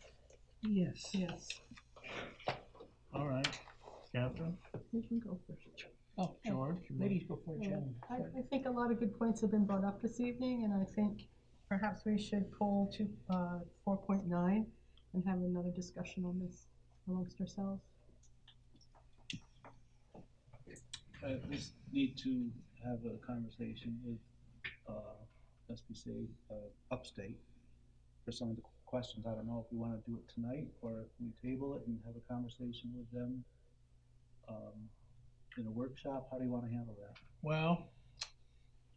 Yes. Yes. All right, Catherine? You can go first. Oh, George? Ladies before gentlemen. I think a lot of good points have been brought up this evening, and I think perhaps we should pull to 4.9 and have another discussion on this amongst ourselves. We need to have a conversation with SPCA Upstate for some of the questions. I don't know if we want to do it tonight or if we table it and have a conversation with them in a workshop. How do you want to handle that? Well,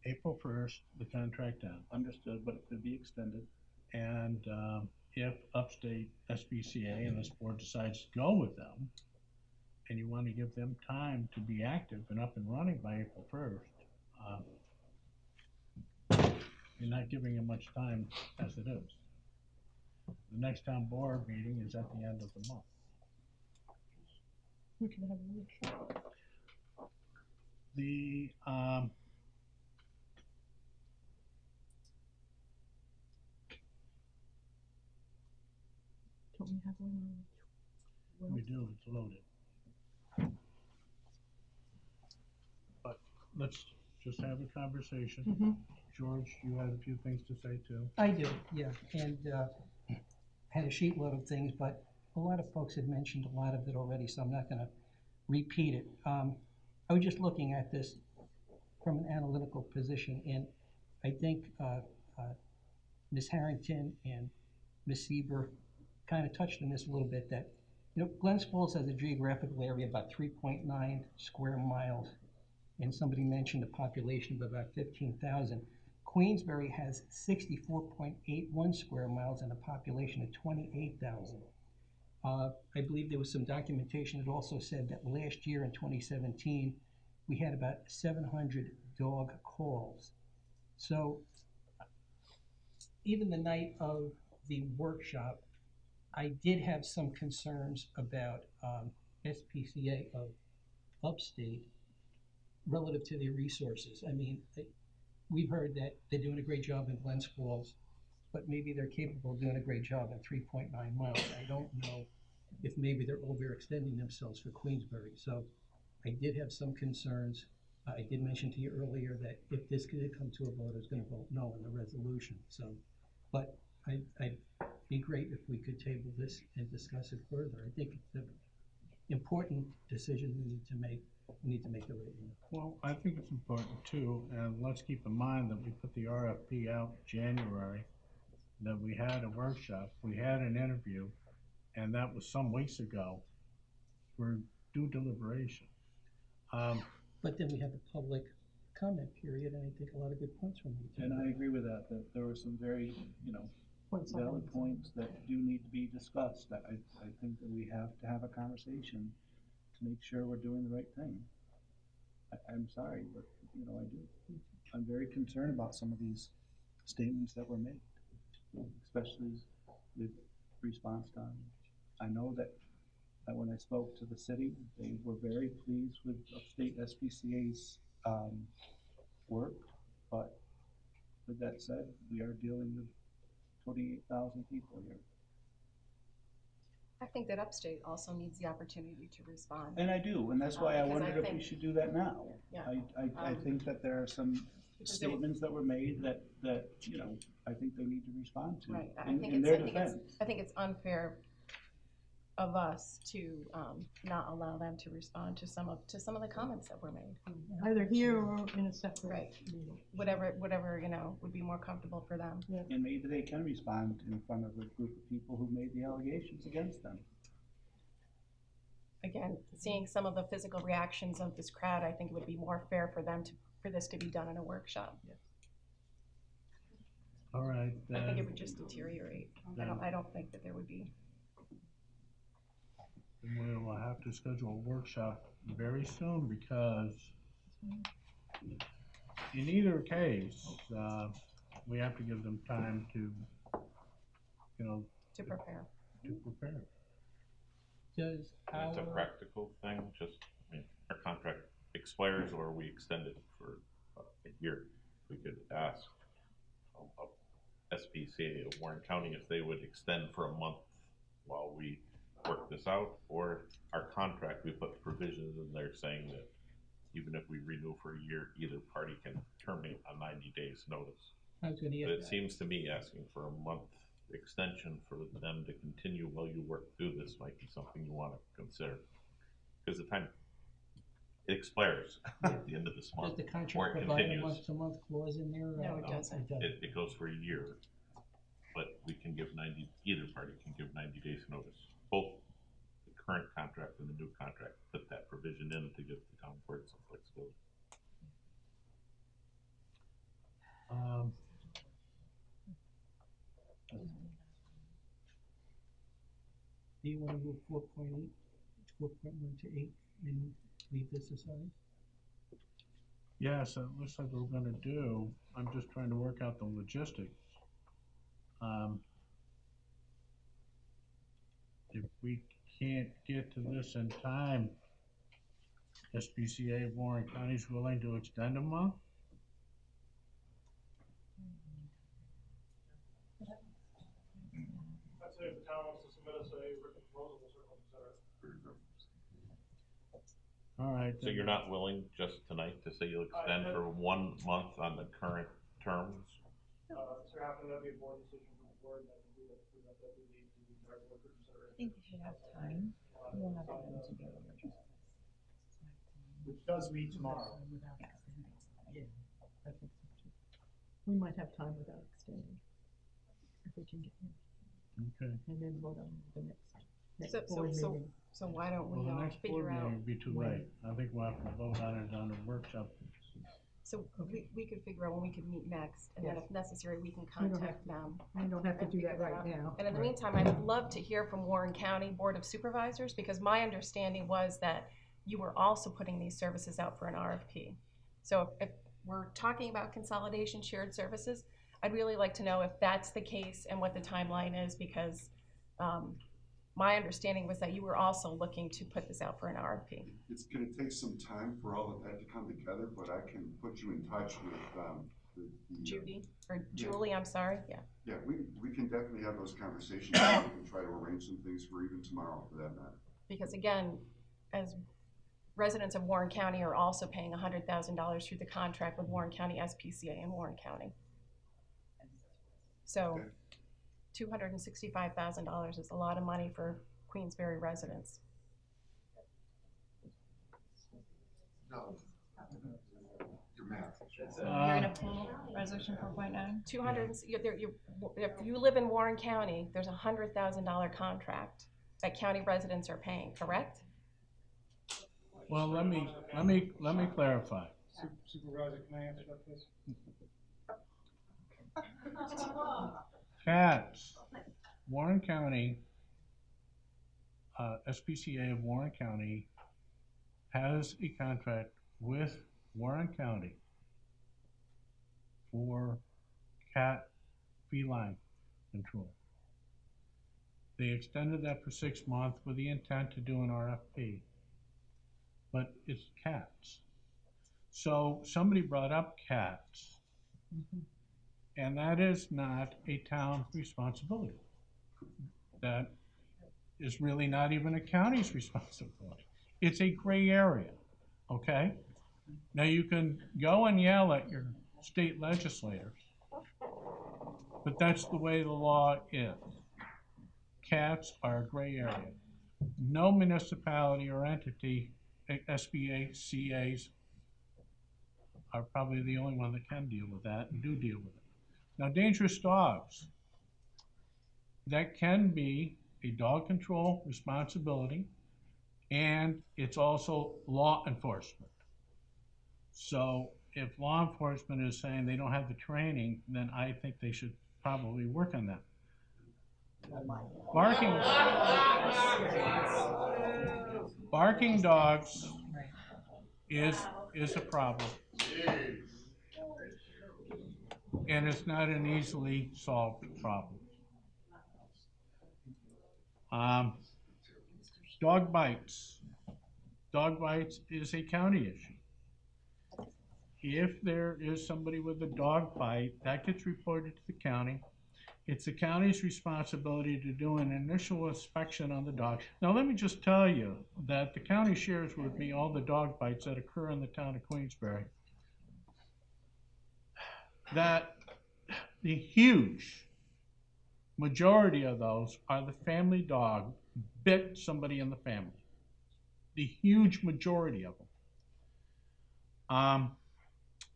April 1st, the contract ends. Understood, but it could be extended. And if Upstate SPCA and this board decides to go with them, and you want to give them time to be active and up and running by April 1st, you're not giving them much time as it is. The next town board meeting is at the end of the month. We can have a workshop. The Don't we have one on? we do, it's loaded. But let's just have a conversation. Mhm. George, you had a few things to say too. I do, yeah, and had a sheet load of things, but a lot of folks have mentioned a lot of it already, so I'm not gonna repeat it. I was just looking at this from an analytical position, and I think Ms. Harrington and Ms. Sieber kind of touched on this a little bit, that, you know, Glens Falls has a geographical area about 3.9 square miles, and somebody mentioned a population of about 15,000. Queensbury has 64.81 square miles and a population of 28,000. I believe there was some documentation that also said that last year in 2017, we had about 700 dog calls. So even the night of the workshop, I did have some concerns about SPCA of Upstate relative to their resources. I mean, we've heard that they're doing a great job in Glens Falls, but maybe they're capable of doing a great job in 3.9 miles. I don't know if maybe they're overextending themselves for Queensbury. So I did have some concerns. I did mention to you earlier that if this did come to a vote, I was going to vote no on the resolution. So, but I'd be great if we could table this and discuss it further. I think it's an important decision we need to make. We need to make it right now. Well, I think it's important too, and let's keep in mind that we put the RFP out in January, that we had a workshop, we had an interview, and that was some weeks ago for due deliberation. But then we had the public comment period, and I think a lot of good points from you. And I agree with that there were some very, valid points that do need to be discussed. I think that we have to have a conversation to make sure we're doing the right thing. I'm sorry, but, I do. I'm very concerned about some of these statements that were made, especially with response time. I know that when I spoke to the city, they were very pleased with Upstate SPCA's work, but with that said, we are dealing with 28,000 people here. I think that Upstate also needs the opportunity to respond. And I do, and that's why I wondered if we should do that now. Yeah. I think that there are some statements that were made that I think they need to respond to. Right. In their defense. I think it's unfair of us to not allow them to respond to some of the comments that were made. Either here or in a separate meeting. Whatever would be more comfortable for them. Yeah. And maybe they can respond in front of a group of people who made the allegations against them. Again, seeing some of the physical reactions of this crowd, I think it would be more fair for them for this to be done in a workshop. Yes. All right. I think it would just deteriorate. I don't think that there would be. then we'll have to schedule a workshop very soon because in either case, we have to give them time to, To prepare. to prepare. It's a practical thing, just, I mean, our contract expires or we extend it for a year. We could ask SPCA of Warren County if they would extend for a month while we work this out, or our contract, we put provisions in there saying that even if we renew for a year, either party can terminate on 90 days notice. I was gonna get But it that. seems to me asking for a month extension for them to continue while you work through this might be something you want to consider. Because the time it expires at the end of this month, Does the or contract it provide a continues. month-to-month clause in there? No, it doesn't. It goes for a year, but we can give 90, either party can give 90 days notice. Both the current contract and the new contract put that provision in to give the town board some flexibility. Do you wanna move 4.8, 4.1 to 8 and leave this aside? Yes, it looks like we're gonna do. I'm just trying to work out the logistics. If we can't get to this in time, SPCA of Warren County is willing to extend a month? I'd say if the town wants to submit us a written proposal, we'll certainly consider it. All right. So you're not willing just tonight to say you'll extend for 1 month on the current terms? So after that'd be a board decision from the board, and I think we have to do the entire board for consideration. I think we should have time. We will have time to be able to address this. Which does meet tomorrow. Yeah, I think so too. We might have time without extending, if we can get in. Okay. And then vote on the next So, board meeting. so why don't we Well, the next board figure out? meeting would be too late. I think we'll have to vote on it on the workshop. So we could figure out when we could meet next, and then Yes. if necessary, we can We don't have contact to- them. we don't have to and do that figure right out. now. And in the Right. meantime, I would love to hear from Warren County Board of Supervisors, because my understanding was that you were also putting these services out for an RFP. So if we're talking about consolidation shared services, I'd really like to know if that's the case and what the timeline is, because my understanding was that you were also looking to put this out for an RFP. It's gonna take some time for all of that to come together, but I can put you in touch with, the Judy, or Julie, I'm sorry, yeah. Yeah, we can definitely have those conversations, and we can try to arrange some things for even tomorrow, for that matter. Because again, as residents of Warren County are also paying $100,000 through the contract with Warren County SPCA in Warren County. So $265,000 is a lot of money for Queensbury residents. No. Your math. You're gonna pull resolution 4.9? 200, if you live in Warren County, there's a $100,000 contract that county residents are paying, correct? Well, let me clarify. Supervisor, can I answer that, please? Cats, Warren County, SPCA of Warren County has a contract with Warren County for cat feline control. They extended that for 6 months with the intent to do an RFP, but it's cats. So somebody brought up cats, and that is not a town responsibility. That is really not even a county's responsibility. It's a gray area, okay? Now you can go and yell at your state legislators, but that's the way the law is. Cats are a gray area. No municipality or entity, SPCA's, are probably the only one that can deal with that and do deal with it. Now, dangerous dogs, that can be a dog control responsibility, and it's also law enforcement. So if law enforcement is saying they don't have the training, then I think they should probably work on that. Barking. barking dogs is a problem. And it's not an easily solved problem. Dog bites. Dog bites is a county issue. If there is somebody with a dog bite, that gets reported to the county. It's the county's responsibility to do an initial inspection on the dog. Now, let me just tell you that the county shares with me all the dog bites that occur in the town of Queensbury. That the huge majority of those are the family dog bit somebody in the family. The huge majority of them.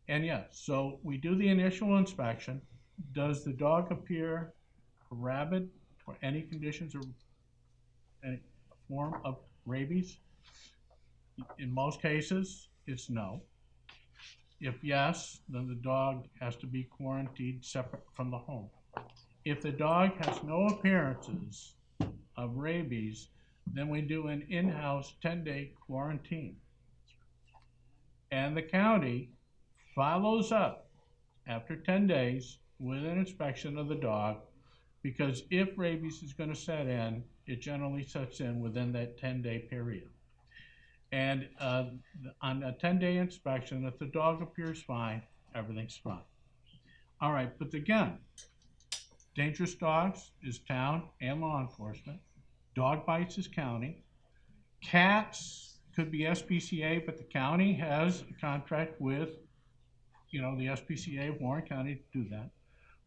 And yes, so we do the initial inspection. Does the dog appear rabid or any conditions or any form of rabies? In most cases, it's no. If yes, then the dog has to be quarantined separate from the home. If the dog has no appearances of rabies, then we do an in-house 10-day quarantine. And the county follows up after 10 days with an inspection of the dog, because if rabies is going to set in, it generally sets in within that 10-day period. And on a 10-day inspection, if the dog appears fine, everything's fine. All right, but again, dangerous dogs is town and law enforcement. Dog bites is county. Cats could be SPCA, but the county has a contract with, the SPCA of Warren County to do that.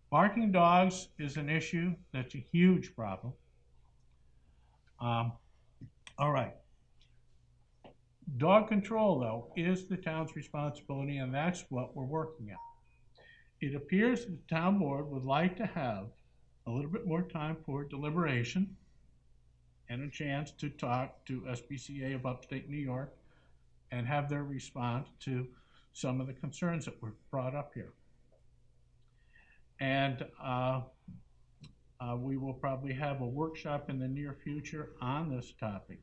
Barking dogs is an issue that's a huge problem. All right. Dog control, though, is the town's responsibility, and that's what we're working at. It appears the town board would like to have a little bit more time for deliberation and a chance to talk to SPCA of Upstate New York and have their response to some of the concerns that were brought up here. And we will probably have a workshop in the near future on this topic.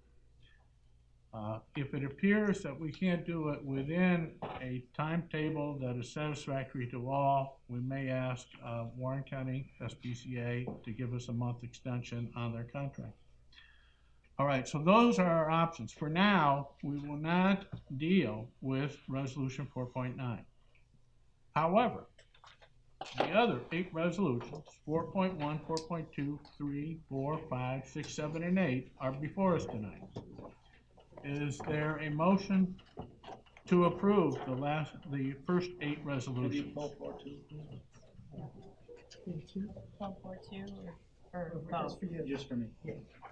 If it appears that we can't do it within a timetable that is satisfactory to all, we may ask Warren County SPCA to give us a month extension on their contract. All right, so those are our options. For now, we will not deal with Resolution 4.9. However, the other 8 resolutions, 4.1, 4.2, 3, 4, 5, 6, 7, and 8, are before us tonight. Is there a motion to approve the first 8 resolutions? 1242 or both? Just for me.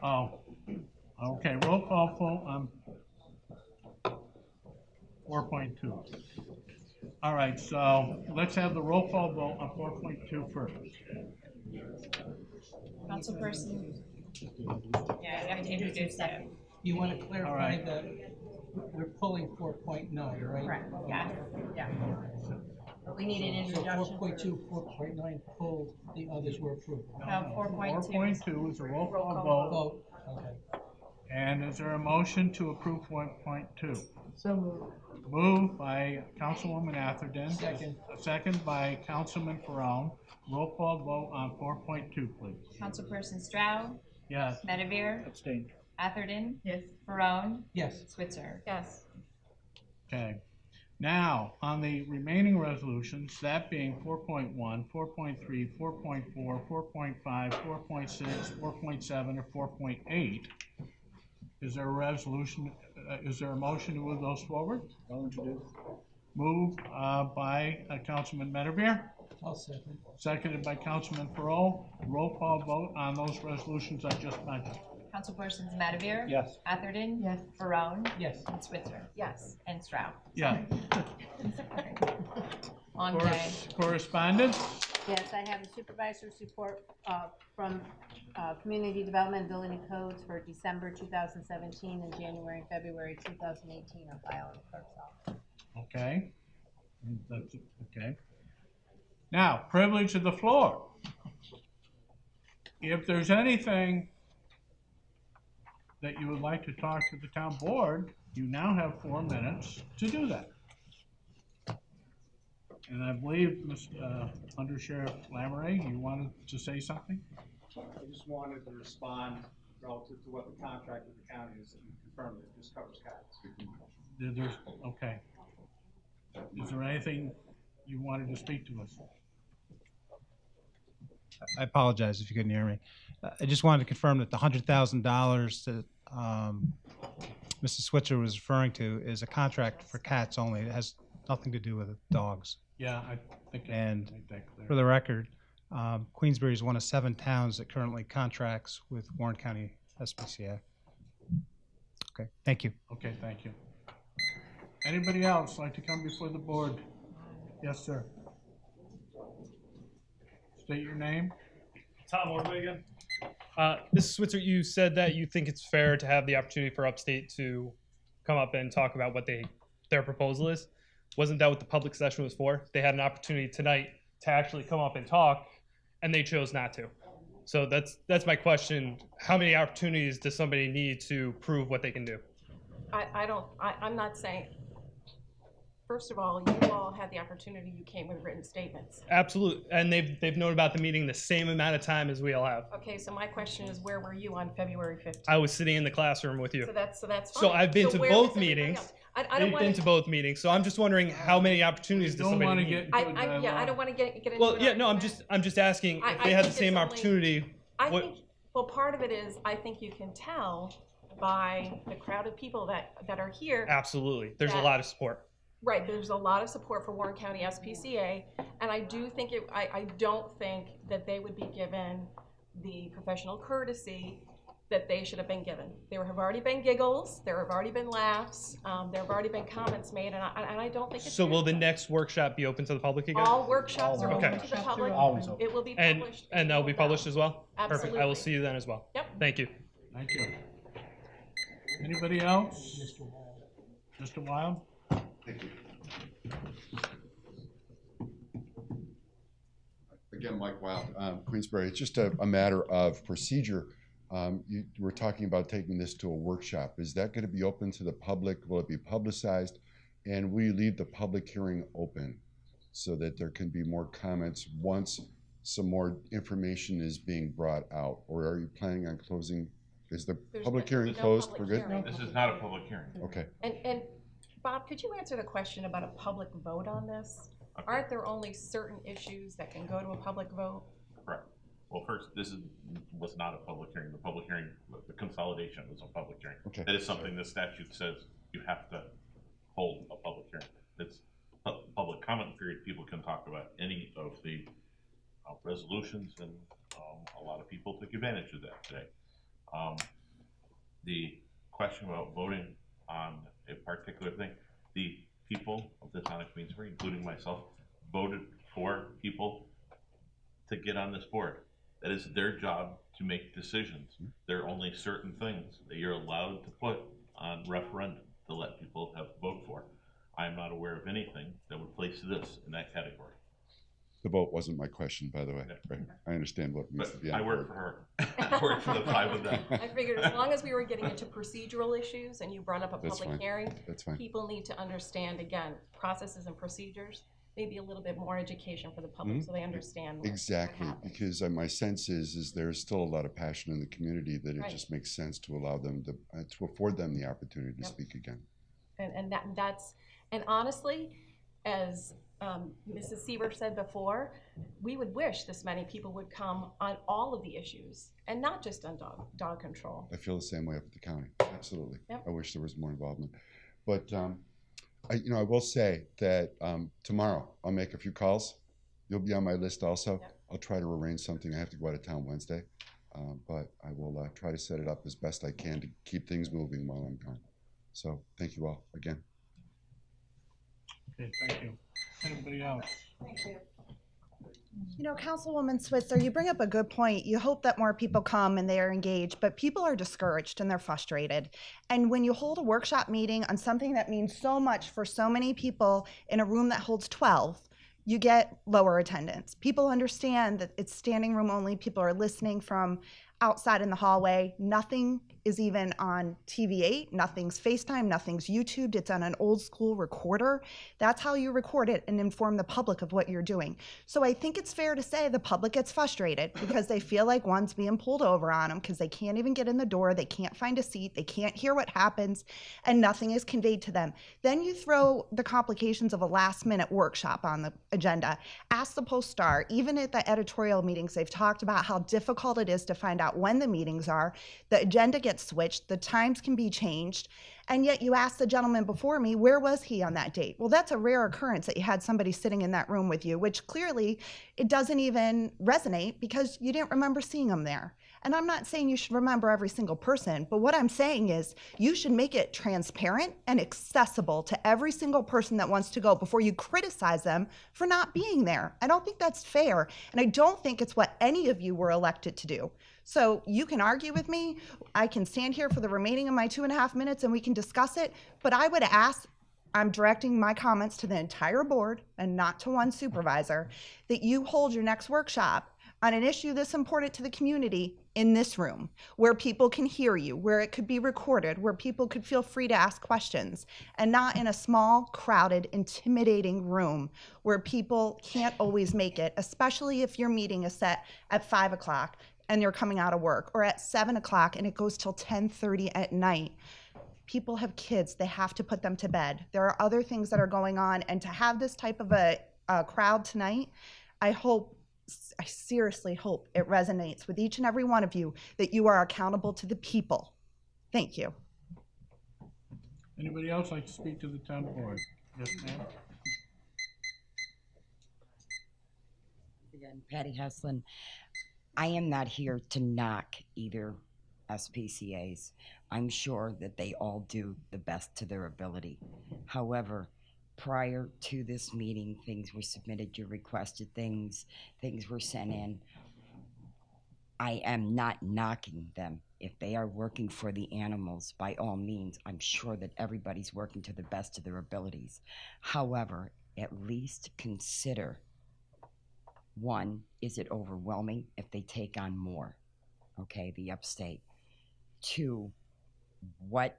Oh, okay. Roll call vote on 4.2. All right, so let's have the roll call vote on 4.2 first. Councilperson. Yeah, you have to introduce that. You want to clarify right. that we're pulling 4.9, right? Correct, yeah. But we need an So introduction. 4.2, 4.9 pulled, the others were approved. No, 4.2. 4.2 is a roll call vote. Vote, okay. And is there a motion to approve 4.2? So moved. Moved by Councilwoman Atherton. Second by Councilman Ferone. Roll call vote on 4.2, please. Councilperson Stroud, Yes. Medevere, Abstain. Atherton, Yes. Ferone, Yes. Switzer. Yes. Okay. Now, on the remaining resolutions, that being 4.1, 4.3, 4.4, 4.5, 4.6, 4.7, or 4.8, is there a resolution, is there a motion to move those forward? I'll introduce. Moved by Councilman Medevere. I'll second. Seconded by Councilman Farrell. Roll call vote on those resolutions I just mentioned. Councilpersons Medevere. Yes. Atherton. Yes. Ferone. Yes. And Switzer. Yes. And Stroud. Yeah. Long day. Correspondence? Yes, I have a supervisor's report from Community Development and Building Codes for December 2017 and January and February 2018 on file in the clerk's office. Okay. That's it. Okay. Now, privilege of the floor. If there's anything that you would like to talk to the town board, you now have 4 minutes to do that. And I believe, Under Sheriff Lamoureux, you wanted to say something? I just wanted to respond relative to what the contract with the county is and confirm that this covers cats. Okay. Is there anything you wanted to speak to us? I apologize if you couldn't hear me. I just wanted to confirm that the $100,000 that Mrs. Switzer was referring to is a contract for cats only. It has nothing to do with dogs. Yeah, I think And make that clear. for the record, Queensbury is one of 7 towns that currently contracts with Warren County SPCA. Okay, thank you. Okay, thank you. Anybody else like to come before the board? Yes, sir. State your name. Tom Orway again. Mrs. Switzer, you said that you think it's fair to have the opportunity for Upstate to come up and talk about what their proposal is. Wasn't that what the public session was for? They had an opportunity tonight to actually come up and talk, and they chose not to. So that's my question. How many opportunities does somebody need to prove what they can do? I'm not saying, first of all, you all had the opportunity, you came with written statements. Absolutely, and they've known about the meeting the same amount of time as we all have. Okay, so my question is, where were you on February 15th? I was sitting in the classroom with you. So that's fine. So I've been to where both was everybody meetings. else? I They've don't been want to both meetings, so I'm just wondering how many opportunities does somebody need? I don't want to get into Well, an yeah, no, I'm argument. just asking I if they had the think same it's only- opportunity. Well, part of it is, I think you can tell by the crowd of people that are here. Absolutely, there's a that- lot of support. Right, there's a lot of support for Warren County SPCA, and I do think I don't think that they would be given the professional courtesy that they should have been given. There have already been giggles, there have already been laughs, there have already been comments made, and I don't think it's So fair. will the next workshop be open to the public again? All workshops are Okay. open to the public. It will be And published. that'll be published as well? Perfect, I Absolutely. will see you then as well. Yep. Thank you. Thank you. Anybody else? Mr. Wild? Thank you. Again, Mike Wild, Queensbury. It's just a matter of procedure. You were talking about taking this to a workshop. Is that going to be open to the public? Will it be publicized? And will you leave the public hearing open so that there can be more comments once some more information is being brought out? Or are you planning on closing? Is the public hearing closed? We're good? This is not a public hearing. Okay. And Bob, could you answer the question about a public vote on this? Aren't there only certain issues that can go to a public vote? Correct. Well, first, was not a public hearing. The public hearing, the consolidation was a public hearing. Okay. That is something the statute says you have to hold a public hearing. It's a public comment period. People can talk about any of the resolutions, and a lot of people took advantage of that today. The question about voting on a particular thing, the people of the town of Queensbury, including myself, voted for people to get on this board. That is their job to make decisions. There are only certain things that you're allowed to put on referendum to let people have vote for. I am not aware of anything that would place this in that category. The vote wasn't my question, by the way. Right. I understand what needs to be on I the work board. for her. I work for the 5 of them. I figured as long as we were getting into procedural issues and you brought up a That's public fine. hearing, That's fine. people need to understand, again, processes and procedures, maybe a little bit more education for the public so they understand. what Exactly, happens. because my sense is there's still a lot of passion in the community that it Right. just makes sense to allow them to afford them the opportunity to Yep. speak again. And honestly, as Mrs. Seaver said before, we would wish this many people would come on all of the issues and not just on dog control. I feel the same way up at the county. Absolutely. Yep. I wish there was more involvement. But I will say that tomorrow I'll make a few calls. You'll be on my list also. Yep. I'll try to arrange something. I have to go out of town Wednesday, but I will try to set it up as best I can to keep things moving while I'm gone. So thank you all again. Okay, thank you. Anybody else? Thank you. You know, Councilwoman Switzer, you bring up a good point. You hope that more people come and they are engaged, but people are discouraged and they're frustrated. And when you hold a workshop meeting on something that means so much for so many people in a room that holds 12, you get lower attendance. People understand that it's standing room only. People are listening from outside in the hallway. Nothing is even on TV8, nothing's FaceTime, nothing's YouTubed, it's on an old school recorder. That's how you record it and inform the public of what you're doing. So I think it's fair to say the public gets frustrated because they feel like one's being pulled over on them because they can't even get in the door, they can't find a seat, they can't hear what happens, and nothing is conveyed to them. Then you throw the complications of a last-minute workshop on the agenda. Ask the Post-Star, even at the editorial meetings, they've talked about how difficult it is to find out when the meetings are. The agenda gets switched, the times can be changed, and yet you asked the gentleman before me, where was he on that date? Well, that's a rare occurrence that you had somebody sitting in that room with you, which clearly it doesn't even resonate because you didn't remember seeing him there. And I'm not saying you should remember every single person, but what I'm saying is you should make it transparent and accessible to every single person that wants to go before you criticize them for not being there. I don't think that's fair, and I don't think it's what any of you were elected to do. So you can argue with me, I can stand here for the remaining of my 2.5 minutes and we can discuss it, but I would ask, I'm directing my comments to the entire board and not to one supervisor, that you hold your next workshop on an issue this important to the community in this room, where people can hear you, where it could be recorded, where people could feel free to ask questions, and not in a small, crowded, intimidating room where people can't always make it, especially if your meeting is set at 5 o'clock and you're coming out of work, or at 7 o'clock and it goes till 10:30 at night. People have kids, they have to put them to bed. There are other things that are going on, and to have this type of a crowd tonight, I seriously hope it resonates with each and every one of you that you are accountable to the people. Thank you. Anybody else like to speak to the town board? Yes, ma'am. Again, Patty Heslin. I am not here to knock either SPCAs. I'm sure that they all do the best to their ability. However, prior to this meeting, things were submitted, you requested things were sent in. I am not knocking them. If they are working for the animals, by all means, I'm sure that everybody's working to the best of their abilities. However, at least consider, one, is it overwhelming if they take on more? Okay, the upstate. Two, what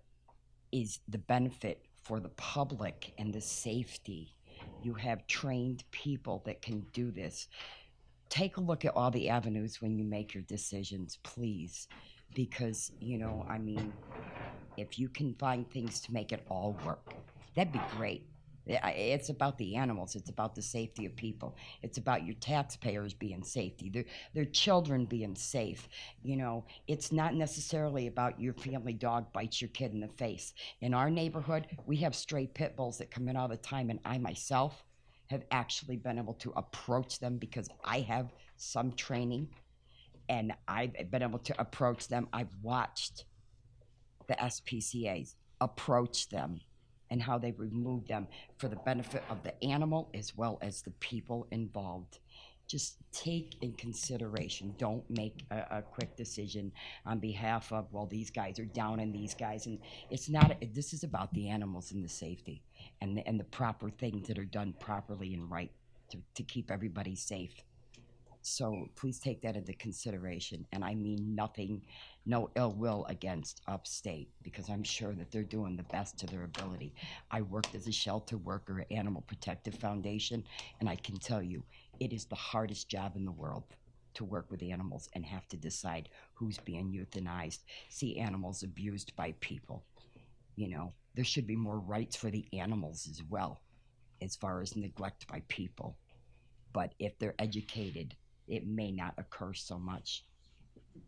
is the benefit for the public and the safety? You have trained people that can do this. Take a look at all the avenues when you make your decisions, please, because, you know, I mean, if you can find things to make it all work, that'd be great. It's about the animals. It's about the safety of people. It's about your taxpayers being safety, their children being safe. You know, it's not necessarily about your family dog bites your kid in the face. In our neighborhood, we have stray pit bulls that come in all the time, and I myself have actually been able to approach them because I have some training, and I've been able to approach them. I've watched the SPCAs approach them and how they remove them for the benefit of the animal as well as the people involved. Just take in consideration. Don't make a quick decision on behalf of, well, these guys are down and these guys, and it's not. This is about the animals and the safety and the proper things that are done properly and right to keep everybody safe. So please take that into consideration. And I mean nothing, no ill will against upstate, because I'm sure that they're doing the best to their ability. I worked as a shelter worker at Animal Protective Foundation, and I can tell you, it is the hardest job in the world to work with animals and have to decide who's being euthanized, see animals abused by people. You know, there should be more rights for the animals as well, as far as neglect by people. But if they're educated, it may not occur so much.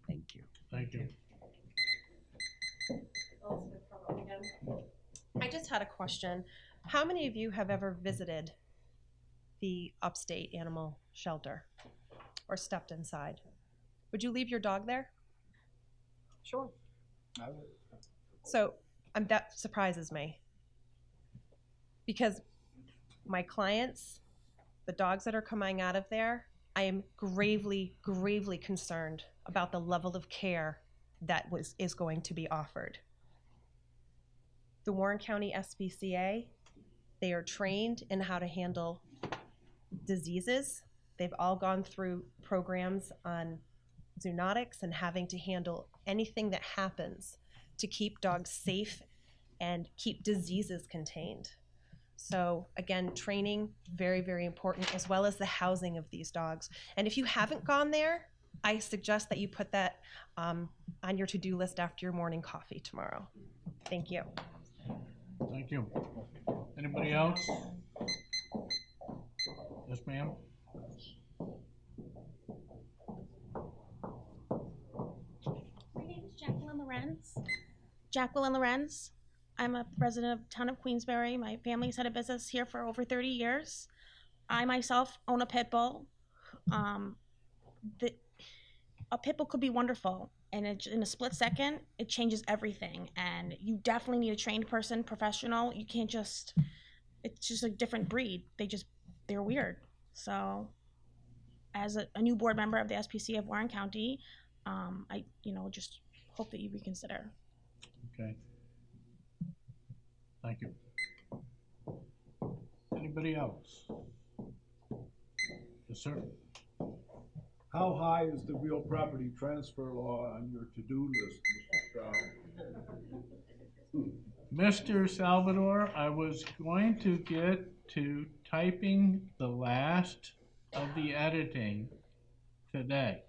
Thank you. Thank you. I just had a question. How many of you have ever visited the upstate animal shelter or stepped inside? Would you leave your dog there? Sure. I would. So that surprises me, because my clients, the dogs that are coming out of there, I am gravely, gravely concerned about the level of care that is going to be offered. The Warren County SPCA, they are trained in how to handle diseases. They've all gone through programs on zoonotics and having to handle anything that happens to keep dogs safe and keep diseases contained. So again, training, very, very important, as well as the housing of these dogs. And if you haven't gone there, I suggest that you put that on your to-do list after your morning coffee tomorrow. Thank you. Thank you. Anybody else? Yes, ma'am. My name is Jacqueline Lorenz. Jacqueline Lorenz. I'm a resident of the town of Queensbury. My family's had a business here for over 30 years. I myself own a pit bull. A pit bull could be wonderful, and in a split second, it changes everything. And you definitely need a trained person, professional. You can't just, it's just a different breed. They're weird. So as a new board member of the SPCA of Warren County, I just hope that you reconsider. Okay. Thank you. Anybody else? Yes, sir. How high is the real property transfer law on your to-do list, Mr. Chow? Mr. Salvador, I was going to get to typing the last of the editing today,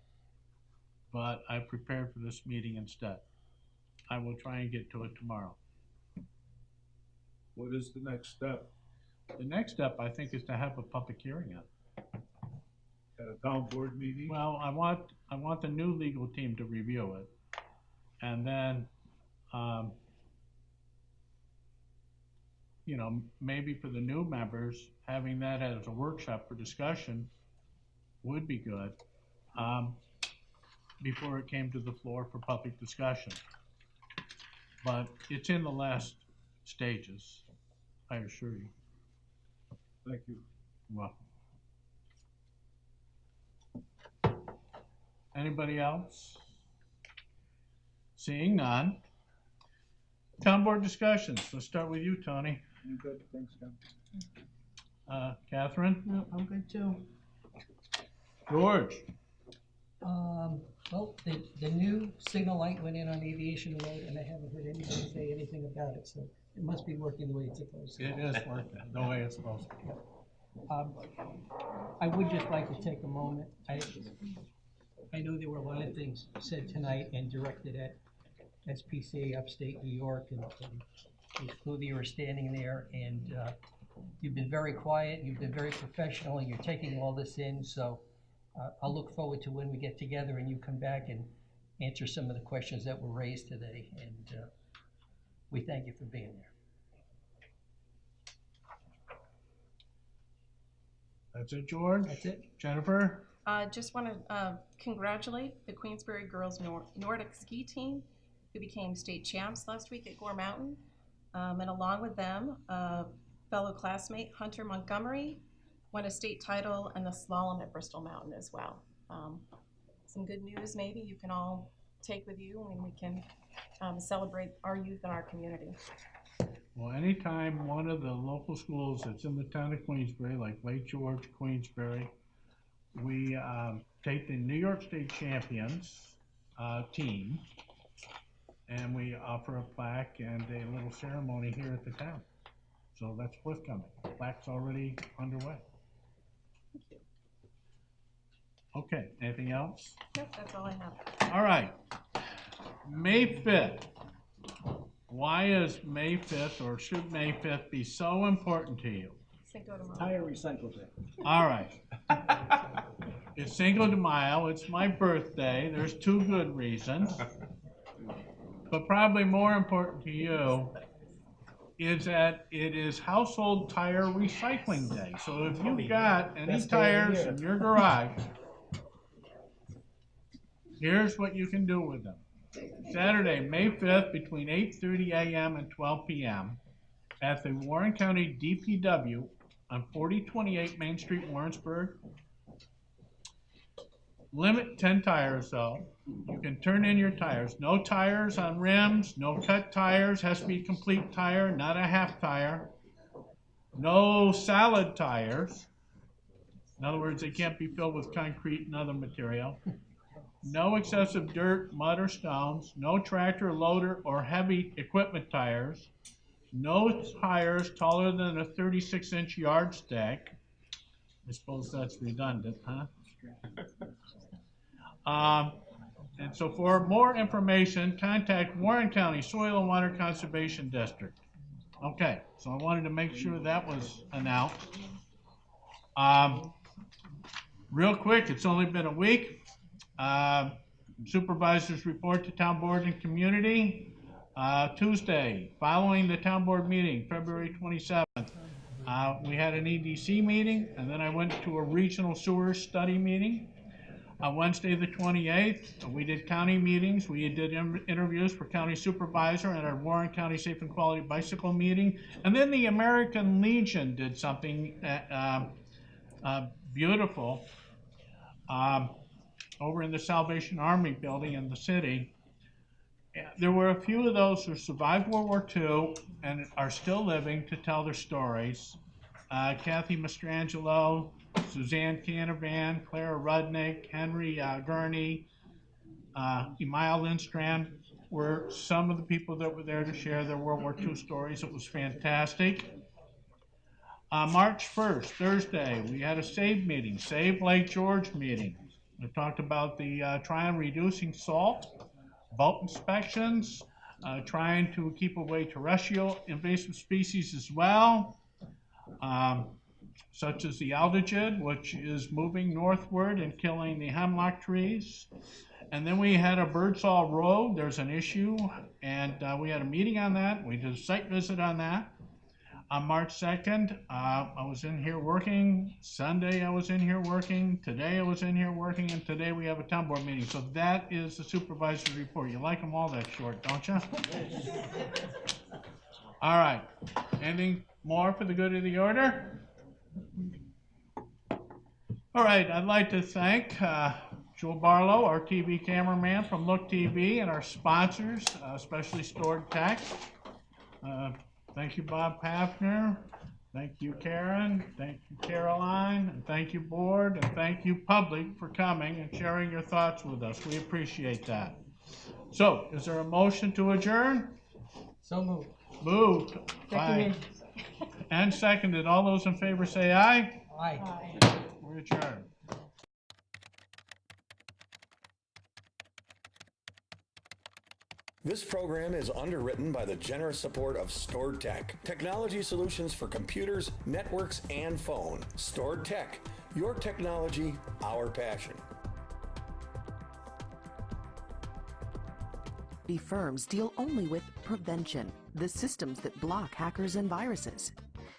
but I prepared for this meeting instead. I will try and get to it tomorrow. What is the next step? The next step, I think, is to have a public hearing on it. At a town board meeting? Well, I want the new legal team to review it, and then, maybe for the new members, having that as a workshop for discussion would be good, before it came to the floor for public discussion. But it's in the last stages, I assure you. Thank you. You're welcome. Anybody else? Seeing none. Town board discussions. Let's start with you, Tony. You good? Thanks, Ken. Catherine? No, I'm good too. George? Well, the new signal light went in on Aviation Road, and I haven't heard anybody say anything about it, so it must be working the way it's supposed to. It is working the way it's supposed to. I would just like to take a moment. I know there were a lot of things said tonight and directed at SPCA Upstate New York, and it's clearly you were standing there, and you've been very quiet, you've been very professional, and you're taking all this in, so I'll look forward to when we get together and you come back and answer some of the questions that were raised today, and we thank you for being there. That's it, George? That's it. Jennifer? Just want to congratulate the Queensbury Girls Nordic Ski Team, who became state champs last week at Gore Mountain. And along with them, fellow classmate Hunter Montgomery won a state title in the slalom at Bristol Mountain as well. Some good news maybe you can all take with you, and we can celebrate our youth and our community. Well, anytime one of the local schools that's in the town of Queensbury, like Lake George, Queensbury, we take the New York State champions team, and we offer a plaque and a little ceremony here at the town. So that's forthcoming. The plaque's already underway. Thank you. Okay, anything else? Nope, that's all I have. All right. May 5th. Why is May 5th, or should May 5th be so important to you? Cinco de Mayo. Tire recycle day. All right. It's Cinco de Mayo. It's my birthday. There's two good reasons. But probably more important to you is that it is Household Tire Recycling Day. So if you've got any tires in your garage, here's what you can do with them. Saturday, May 5th, between 8:30 a.m. and 12 p.m. at the Warren County DPW on 4028 Main Street, Warrensburg. Limit 10 tires though. You can turn in your tires. No tires on rims, no cut tires, has to be a complete tire, not a half tire. No salad tires. In other words, they can't be filled with concrete and other material. no excessive dirt, mud, or stones, no tractor, loader, or heavy equipment tires, no tires taller than a 36-inch yardstick. I suppose that's redundant, huh? And so for more information, contact Warren County Soil and Water Conservation District. Okay, so I wanted to make sure that was announced. Real quick, it's only been a week. Supervisors report to town board and community. Tuesday, following the town board meeting, February 27th, we had an EDC meeting, and then I went to a regional sewer study meeting. Wednesday the 28th, we did county meetings. We did interviews for county supervisor at our Warren County Safe and Quality Bicycle meeting. And then the American Legion did something beautiful over in the Salvation Army building in the city. There were a few of those who survived World War II and are still living to tell their stories. Kathy Mastrangelo, Suzanne Canavan, Clara Rudnick, Henry Gurney, Emile Lindstrand were some of the people that were there to share their World War II stories. It was fantastic. March 1st, Thursday, we had a SAVE meeting, Save Lake George meeting. We talked about the trying reducing salt, boat inspections, trying to keep away terrestrial invasive species as well. Such as the aldehyde, which is moving northward and killing the hemlock trees. And then we had a Birdsall Road. There's an issue, and we had a meeting on that. We did a site visit on that. On March 2nd, I was in here working. Sunday, I was in here working. Today, I was in here working, and today we have a town board meeting. So that is the supervisor's report. You like them all that short, don't you? All right. Anything more for the good of the order? All right, I'd like to thank Joel Barlow, our TV cameraman from Look TV, and our sponsors, especially Stored Tech. Thank you, Bob Pafner. Thank you, Karen. Thank you, Caroline. And thank you, board. And thank you, public, for coming and sharing your thoughts with us. We appreciate that. So, is there a motion to adjourn? So moved. Moved. By and seconded. All those in favor say aye. Aye. We're adjourned. This program is underwritten by the generous support of Stored Tech, technology solutions for computers, networks, and phone. Stored Tech, your technology, our passion. Firms deal only with prevention, the systems that block hackers and viruses.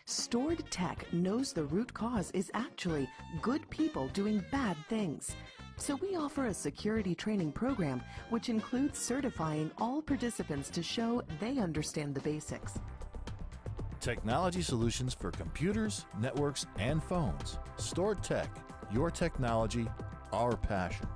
Stored Tech knows the root cause is actually good people doing bad things. So we offer a security training program which includes certifying all participants to show they understand the basics. Technology solutions for computers, networks, and phones. Stored Tech, your technology, our passion.